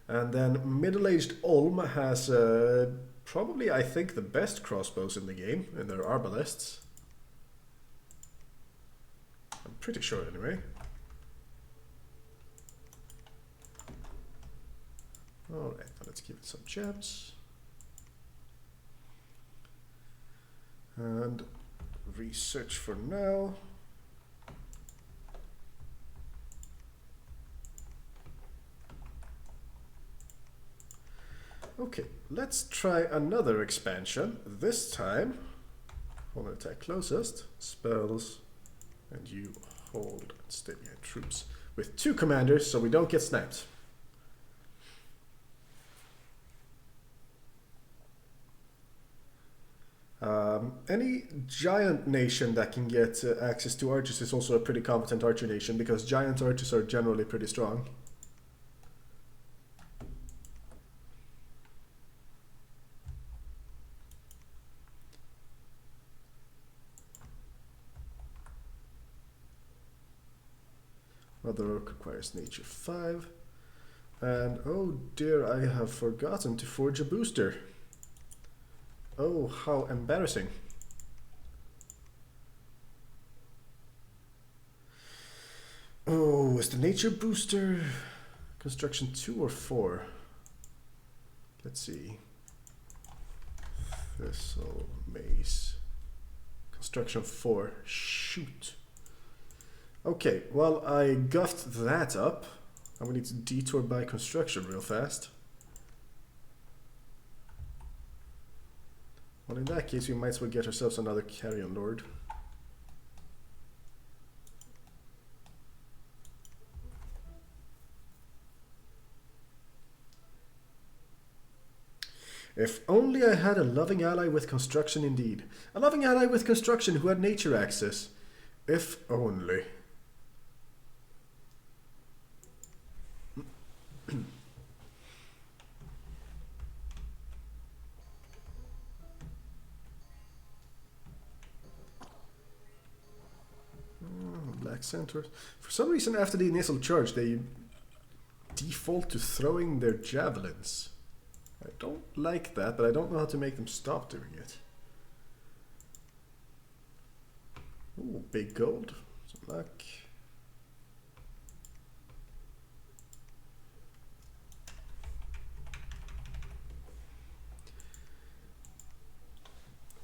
And then middle-aged Ulm has probably, I think, the best crossbows in the game, and they're arbalists. I'm pretty sure, anyway. Alright, let's give it some gems. And research for now. Okay, let's try another expansion. This time, hold an attack closest, spells, and you hold and stay behind troops with 2 commanders so we don't get sniped. Any giant nation that can get access to archers is also a pretty competent archer nation because giant archers are generally pretty strong. Mother Oak requires nature 5. And oh dear, I have forgotten to forge a booster. Oh, how embarrassing. Oh, is the nature booster construction 2 or 4? Let's see. Thistle, mace. Construction 4. Shoot. Okay, well, I guffed that up. And we need to detour by construction real fast. Well, in that case, we might as well get ourselves another Carrion Lord. If only I had a loving ally with construction indeed. A loving ally with construction who had nature access. If only. Black Centaurs. For some reason, after the initial charge, they default to throwing their javelins. I don't like that, but I don't know how to make them stop doing it. Ooh, big gold. Some luck.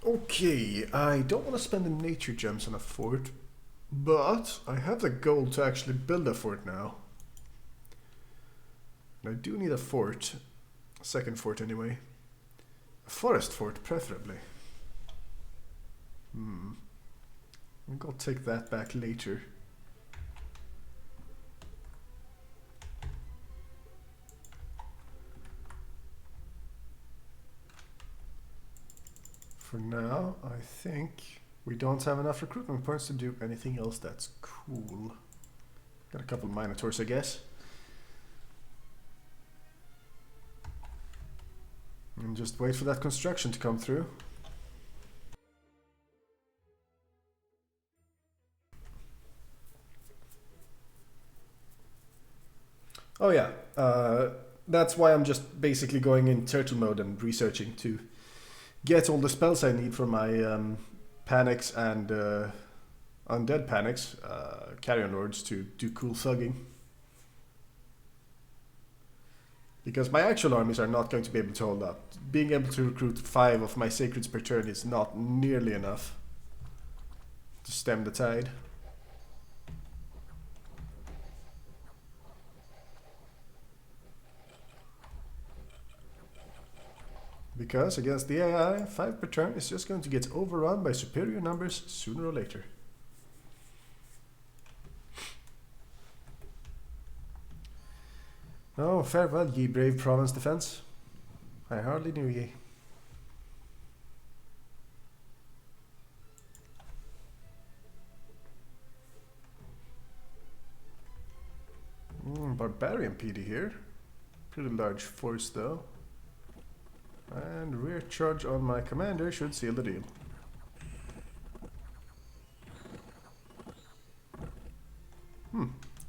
Okay, I don't want to spend the nature gems on a fort, but I have the gold to actually build a fort now. And I do need a fort. A second fort anyway. A forest fort, preferably. I think I'll take that back later. For now, I think we don't have enough recruitment points to do anything else that's cool. Got a couple Minotaurs, I guess. And just wait for that construction to come through. Oh yeah, that's why I'm just basically going in turtle mode and researching to get all the spells I need for my panics and undead panics, carrion lords, to do cool thugging. Because my actual armies are not going to be able to hold up. Being able to recruit 5 of my sacreds per turn is not nearly enough. to stem the tide. Because against the AI, 5 per turn is just going to get overrun by superior numbers sooner or later. Oh, farewell, ye brave province defense. I hardly knew ye. Barbarian PD here. Pretty large force though. And rear charge on my commander should seal the deal.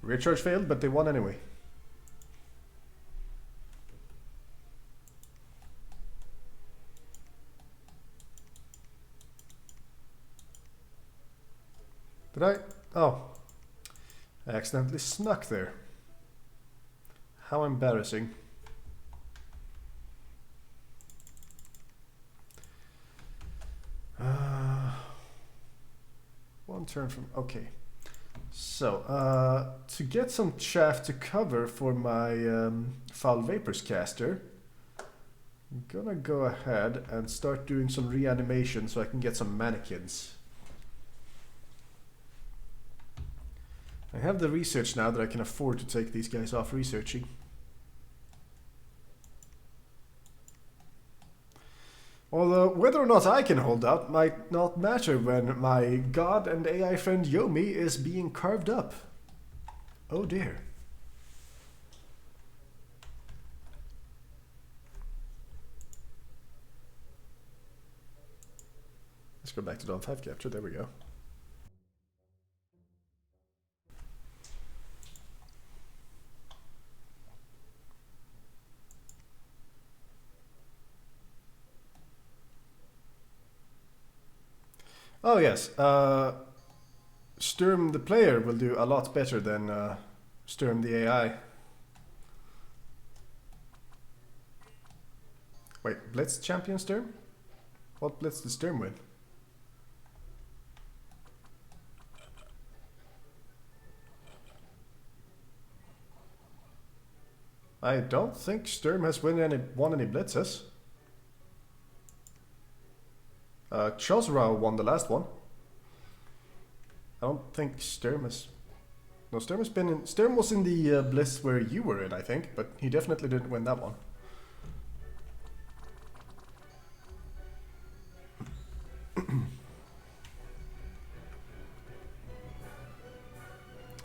Rear charge failed, but they won anyway. Did I? Oh. I accidentally snuck there. How embarrassing. One turn from... Okay. So, to get some chaff to cover for my Foul Vapors caster, I'm gonna go ahead and start doing some reanimation so I can get some mannequins. I have the research now that I can afford to take these guys off researching. Although, whether or not I can hold out might not matter when my god and AI friend Yomi is being carved up. Oh dear. Let's go back to Dawn 5 capture, there we go. Oh yes, Sturm the player will do a lot better than Sturm the AI. Wait, Blitz champion Sturm? What Blitz did Sturm win? I don't think Sturm has won any blitzes. Chosrau won the last one. I don't think Sturm has... No, Sturm has been in... Sturm was in the Bliss where you were in, I think, but he definitely didn't win that one.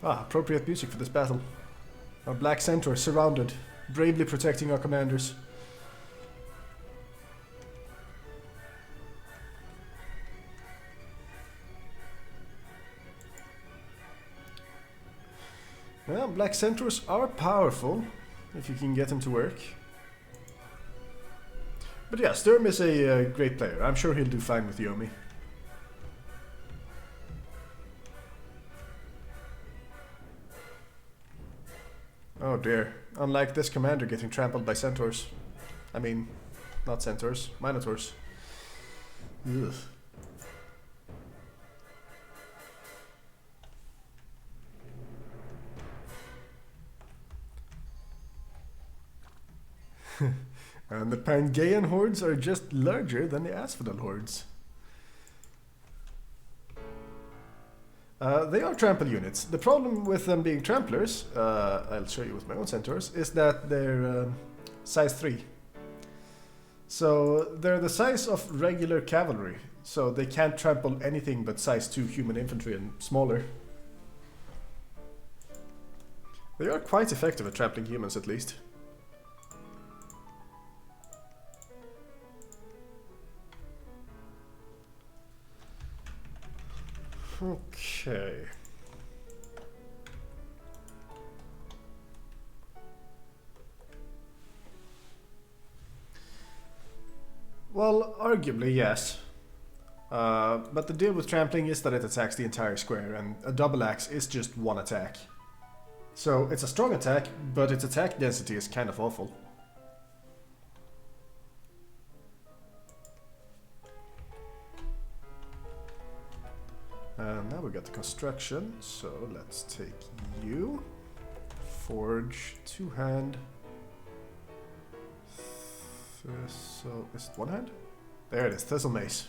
Appropriate music for this battle. Our Black Centaur surrounded, bravely protecting our commanders. Well, Black Centaurs are powerful, if you can get them to work. But yeah, Sturm is a great player. I'm sure he'll do fine with Yomi. Oh dear. Unlike this commander getting trampled by centaurs. I mean, not centaurs, minotaurs. Ugh. And the Pangaean hordes are just larger than the Asphodel hordes. They are trample units. The problem with them being tramplers, I'll show you with my own centaurs, is that they're size 3. So they're the size of regular cavalry, so they can't trample anything but size 2 human infantry and smaller. They are quite effective at trampling humans, at least. Okay. Well, arguably, yes. But the deal with trampling is that it attacks the entire square, and a double axe is just one attack. So it's a strong attack, but its attack density is kind of awful. And got the construction, so let's take you. Forge, two-hand. Thistle, is it one hand? There it is, Thistle Mace.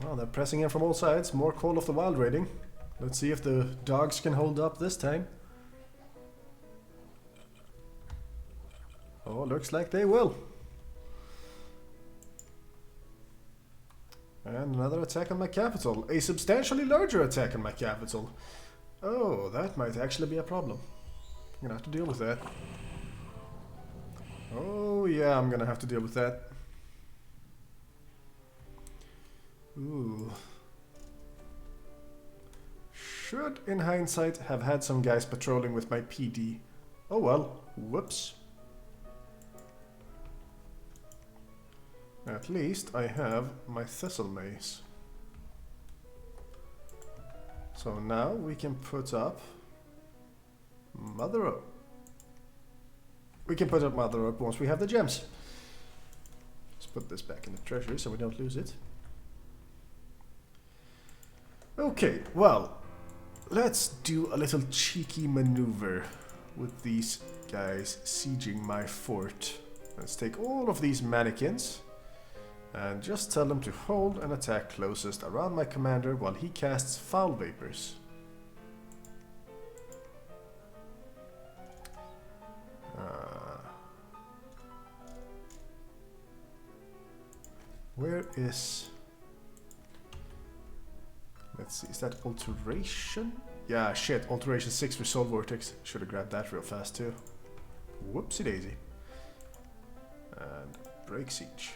Well, they're pressing in from all sides. More Call of the Wild raiding. Let's see if the dogs can hold up this time. Oh, looks like they will. And another attack on my capital. A substantially larger attack on my capital. Oh, that might actually be a problem. I'm gonna have to deal with that. Oh yeah, I'm gonna have to deal with that. Ooh. Should, in hindsight, have had some guys patrolling with my PD. Oh well, whoops. At least I have my Thistle Mace. So now we can put up Mother Oak. We can put up Mother Oak once we have the gems. Let's put this back in the treasury so we don't lose it. Okay, well, let's do a little cheeky maneuver with these guys sieging my fort. Let's take all of these mannequins and just tell them to hold and attack closest around my commander while he casts Foul Vapors. Where is... Let's see, is that Alteration? Yeah, shit, Alteration 6 for Soul Vortex. Should have grabbed that real fast too. Whoopsie daisy. And Break Siege.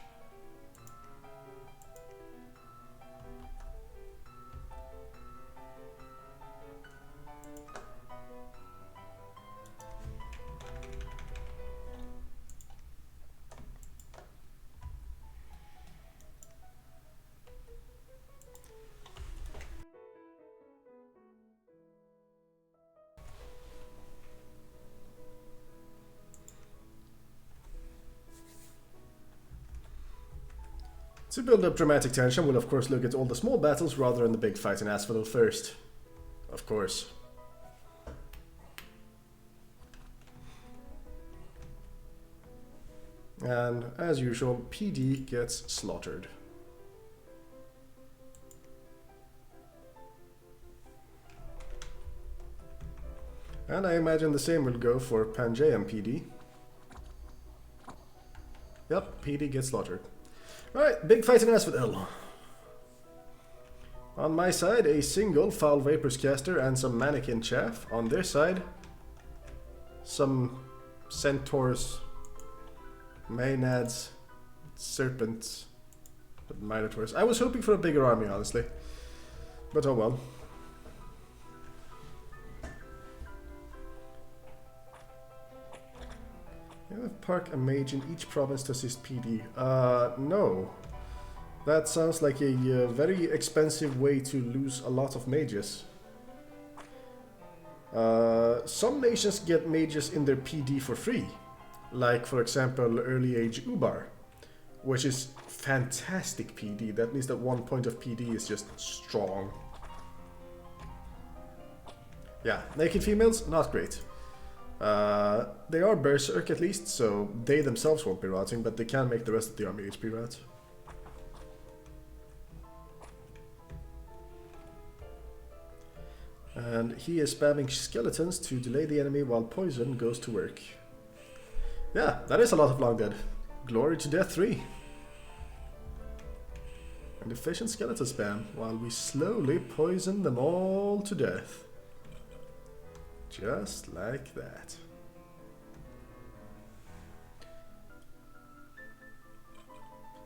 To build up dramatic tension, we'll of course look at all the small battles rather than the big fight in Asphodel first. Of course. And, as usual, PD gets slaughtered. And I imagine the same will go for Pangaean PD. Yep, PD gets slaughtered. Alright, big fight in Asphodel. On my side, a single Foul Vapors caster and some mannequin chaff. On their side, some centaurs, maenads, serpents, minotaurs. I was hoping for a bigger army, honestly. But oh well. Park a mage in each province to assist PD. No. That sounds like a very expensive way to lose a lot of mages. Some nations get mages in their PD for free. Like, for example, Early Age Ubar. Which is fantastic PD. That means that one point of PD is just strong. Yeah, naked females, not great. They are Berserk at least, so they themselves won't be routing, but they can make the rest of the army HP route. And he is spamming skeletons to delay the enemy while poison goes to work. Yeah, that is a lot of long dead. Glory to Death 3. And efficient skeleton spam while we slowly poison them all to death. Just like that.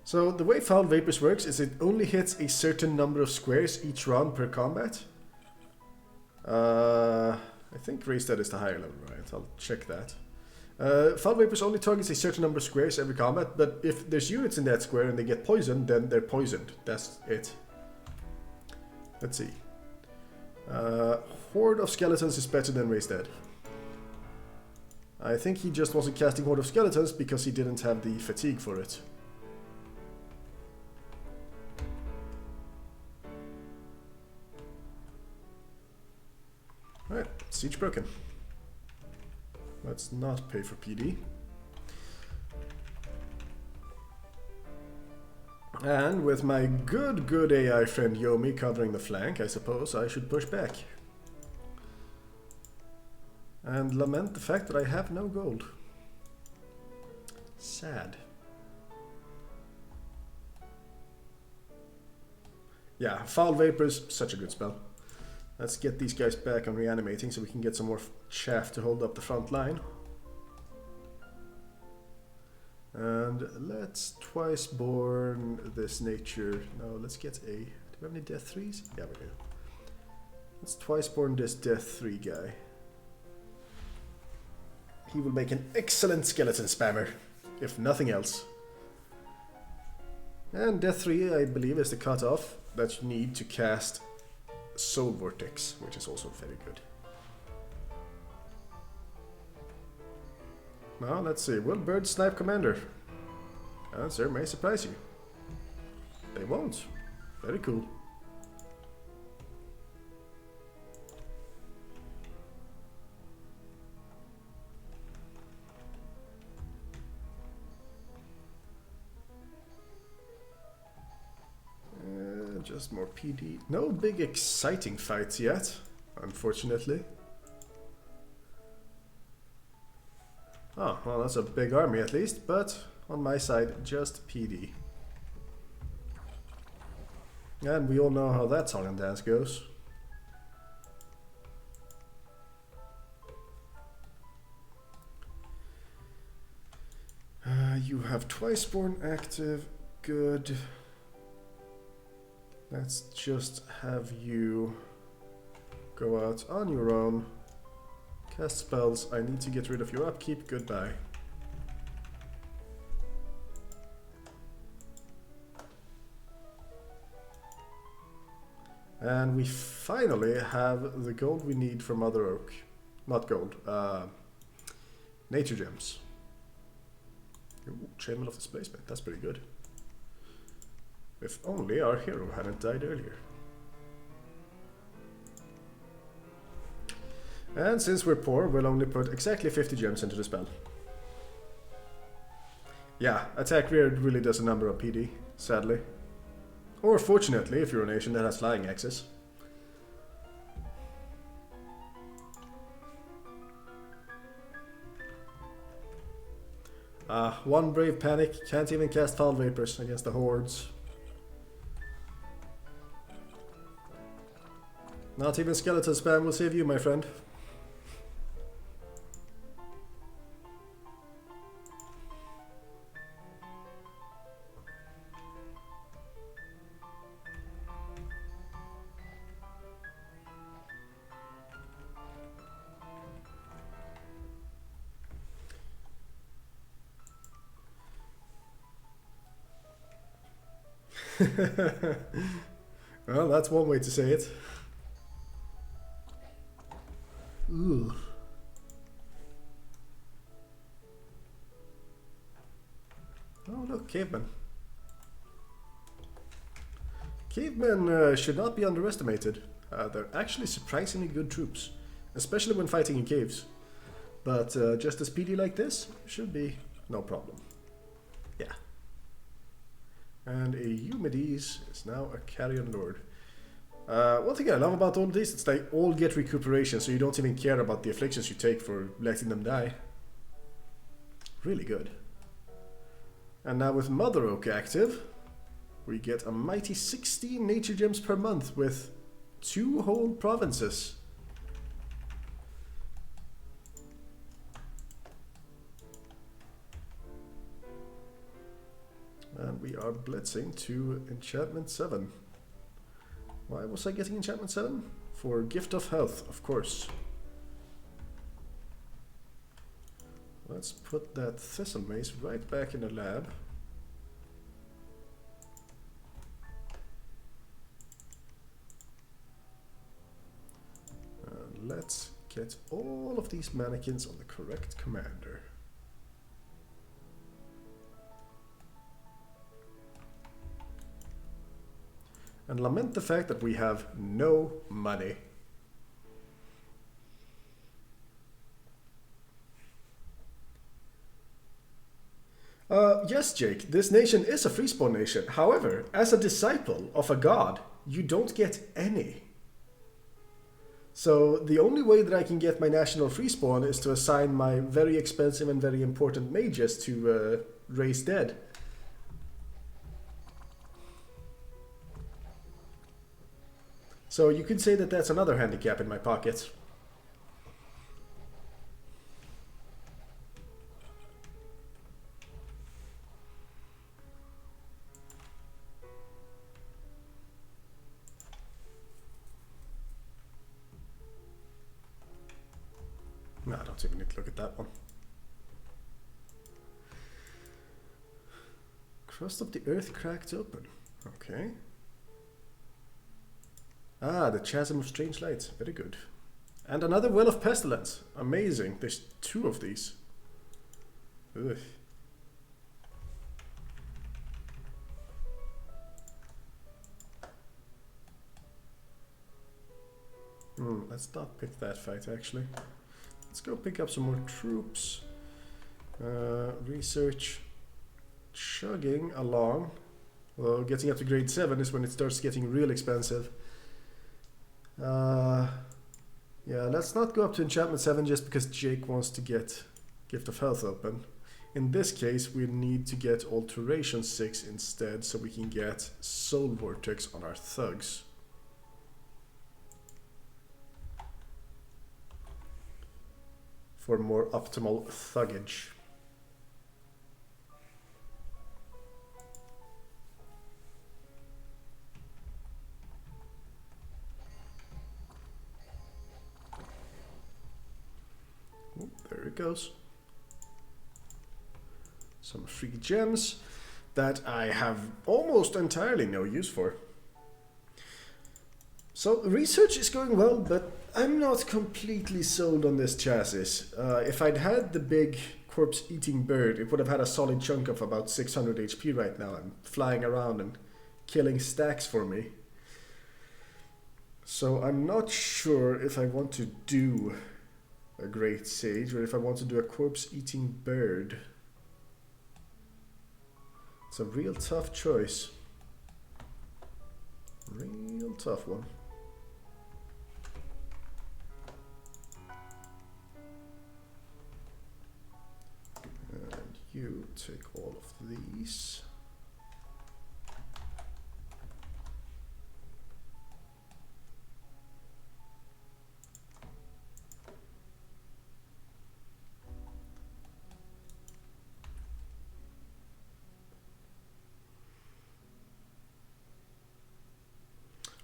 So the way Foul Vapors works is it only hits a certain number of squares each round per combat. I think Raisted is the higher level, right? I'll check that. Foul Vapors only targets a certain number of squares every combat, but if there's units in that square and they get poisoned, then they're poisoned. That's it. Let's see. Uh, Horde of Skeletons is better than Raise Dead. I think he just wasn't casting Horde of Skeletons because he didn't have the fatigue for it. Alright, siege broken. Let's not pay for PD. And with my good AI friend Yomi covering the flank, I suppose I should push back. And lament the fact that I have no gold. Sad. Yeah, Foul Vapor's such a good spell. Let's get these guys back on reanimating so we can get some more chaff to hold up the front line. And let's Twiceborn this nature. No, let's get a... Do we have any Death 3s? Yeah, we do. Let's Twiceborn this Death 3 guy. He will make an excellent skeleton spammer, if nothing else. And Death 3, I believe, is the cutoff that you need to cast Soul Vortex, which is also very good. Now, let's see. Will birds snipe Commander? Answer may surprise you. They won't. Very cool. Just more PD. No big exciting fights yet, unfortunately. Oh, well, that's a big army at least, but on my side, just PD. And we all know how that song and dance goes. You have Twiceborn active, good. Let's just have you go out on your own. Cast spells. I need to get rid of your upkeep. Goodbye. And we finally have the gold we need for Mother Oak. Not gold. Nature gems. Ooh, Chainmail of Displacement. That's pretty good. If only our hero hadn't died earlier. And since we're poor, we'll only put exactly 50 gems into the spell. Yeah, attack really does a number on PD, sadly. Or fortunately, if you're a nation that has flying access. One brave panic, can't even cast Foul Vapors against the hordes. Not even skeleton spam will save you, my friend. Well, that's one way to say it. Ooh. Oh look, cavemen. Cavemen should not be underestimated. They're actually surprisingly good troops, especially when fighting in caves. But just a speedy like this should be no problem. Yeah. And a Eumedes is now a Carrion Lord. One thing I love about all of these is they all get recuperation, so you don't even care about the afflictions you take for letting them die. Really good. And now with Mother Oak active, we get a mighty 16 nature gems per month with 2 whole provinces. And we are blitzing to Enchantment 7. Why was I getting Enchantment 7? For Gift of Health, of course. Let's put that Thistle Mace right back in the lab. let's get all of these mannequins on the correct commander. And lament the fact that we have no money. Yes, Jake, this nation is a freespawn nation. However, as a disciple of a god, you don't get any. So the only way that I can get my national freespawn is to assign my very expensive and very important mages to raise dead. So you could say that that's another handicap in my pocket. No, I don't even need to look at that one. Crust of the earth cracked open. Okay. Ah, the Chasm of Strange Lights. Very good. And another Well of Pestilence. Amazing. There's 2 of these. Ugh. Let's not pick that fight, actually. Let's go pick up some more troops. Research. Chugging along. Well, getting up to grade 7 is when it starts getting real expensive. Yeah, let's not go up to enchantment 7 just because Jake wants to get Gift of Health open. In this case, we need to get Alteration 6 instead, so we can get Soul Vortex on our thugs. For more optimal thuggage. There it goes. Some free gems that I have almost entirely no use for. So research is going well, but I'm not completely sold on this chassis. If I'd had the big corpse-eating bird, it would have had a solid chunk of about 600 HP right now and flying around and killing stacks for me. So I'm not sure if I want to do a Great Sage or if I want to do a corpse-eating bird. It's a real tough choice. Real tough one. And you take all of these.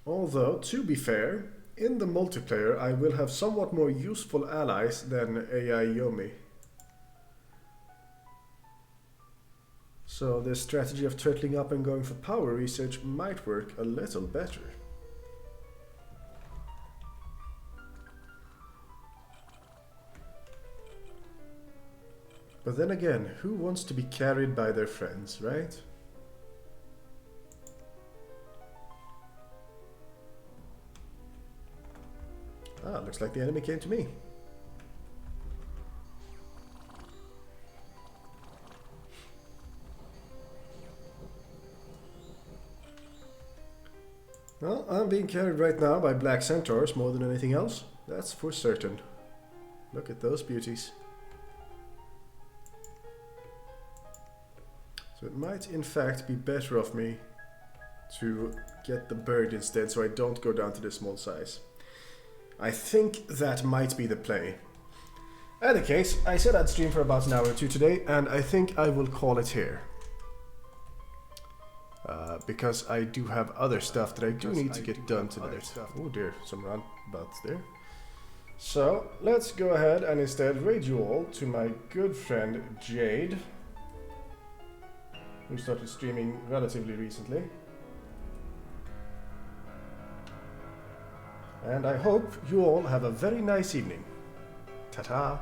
Although, to be fair, in the multiplayer I will have somewhat more useful allies than AI Yomi. So this strategy of turtling up and going for power research might work a little better. But then again, who wants to be carried by their friends, right? Ah, looks like the enemy came to me. Well, I'm being carried right now by black centaurs more than anything else. That's for certain. Look at those beauties. So it might in fact be better of me to get the bird instead so I don't go down to this small size. I think that might be the play. In any case, I said I'd stream for about an hour or two today, and I think I will call it here. Because I do have other stuff that I do need to get done tonight. Oh dear, some roundabouts there. So, let's go ahead and instead raid you all to my good friend Jade, who started streaming relatively recently. And I hope you all have a very nice evening. Ta-ta!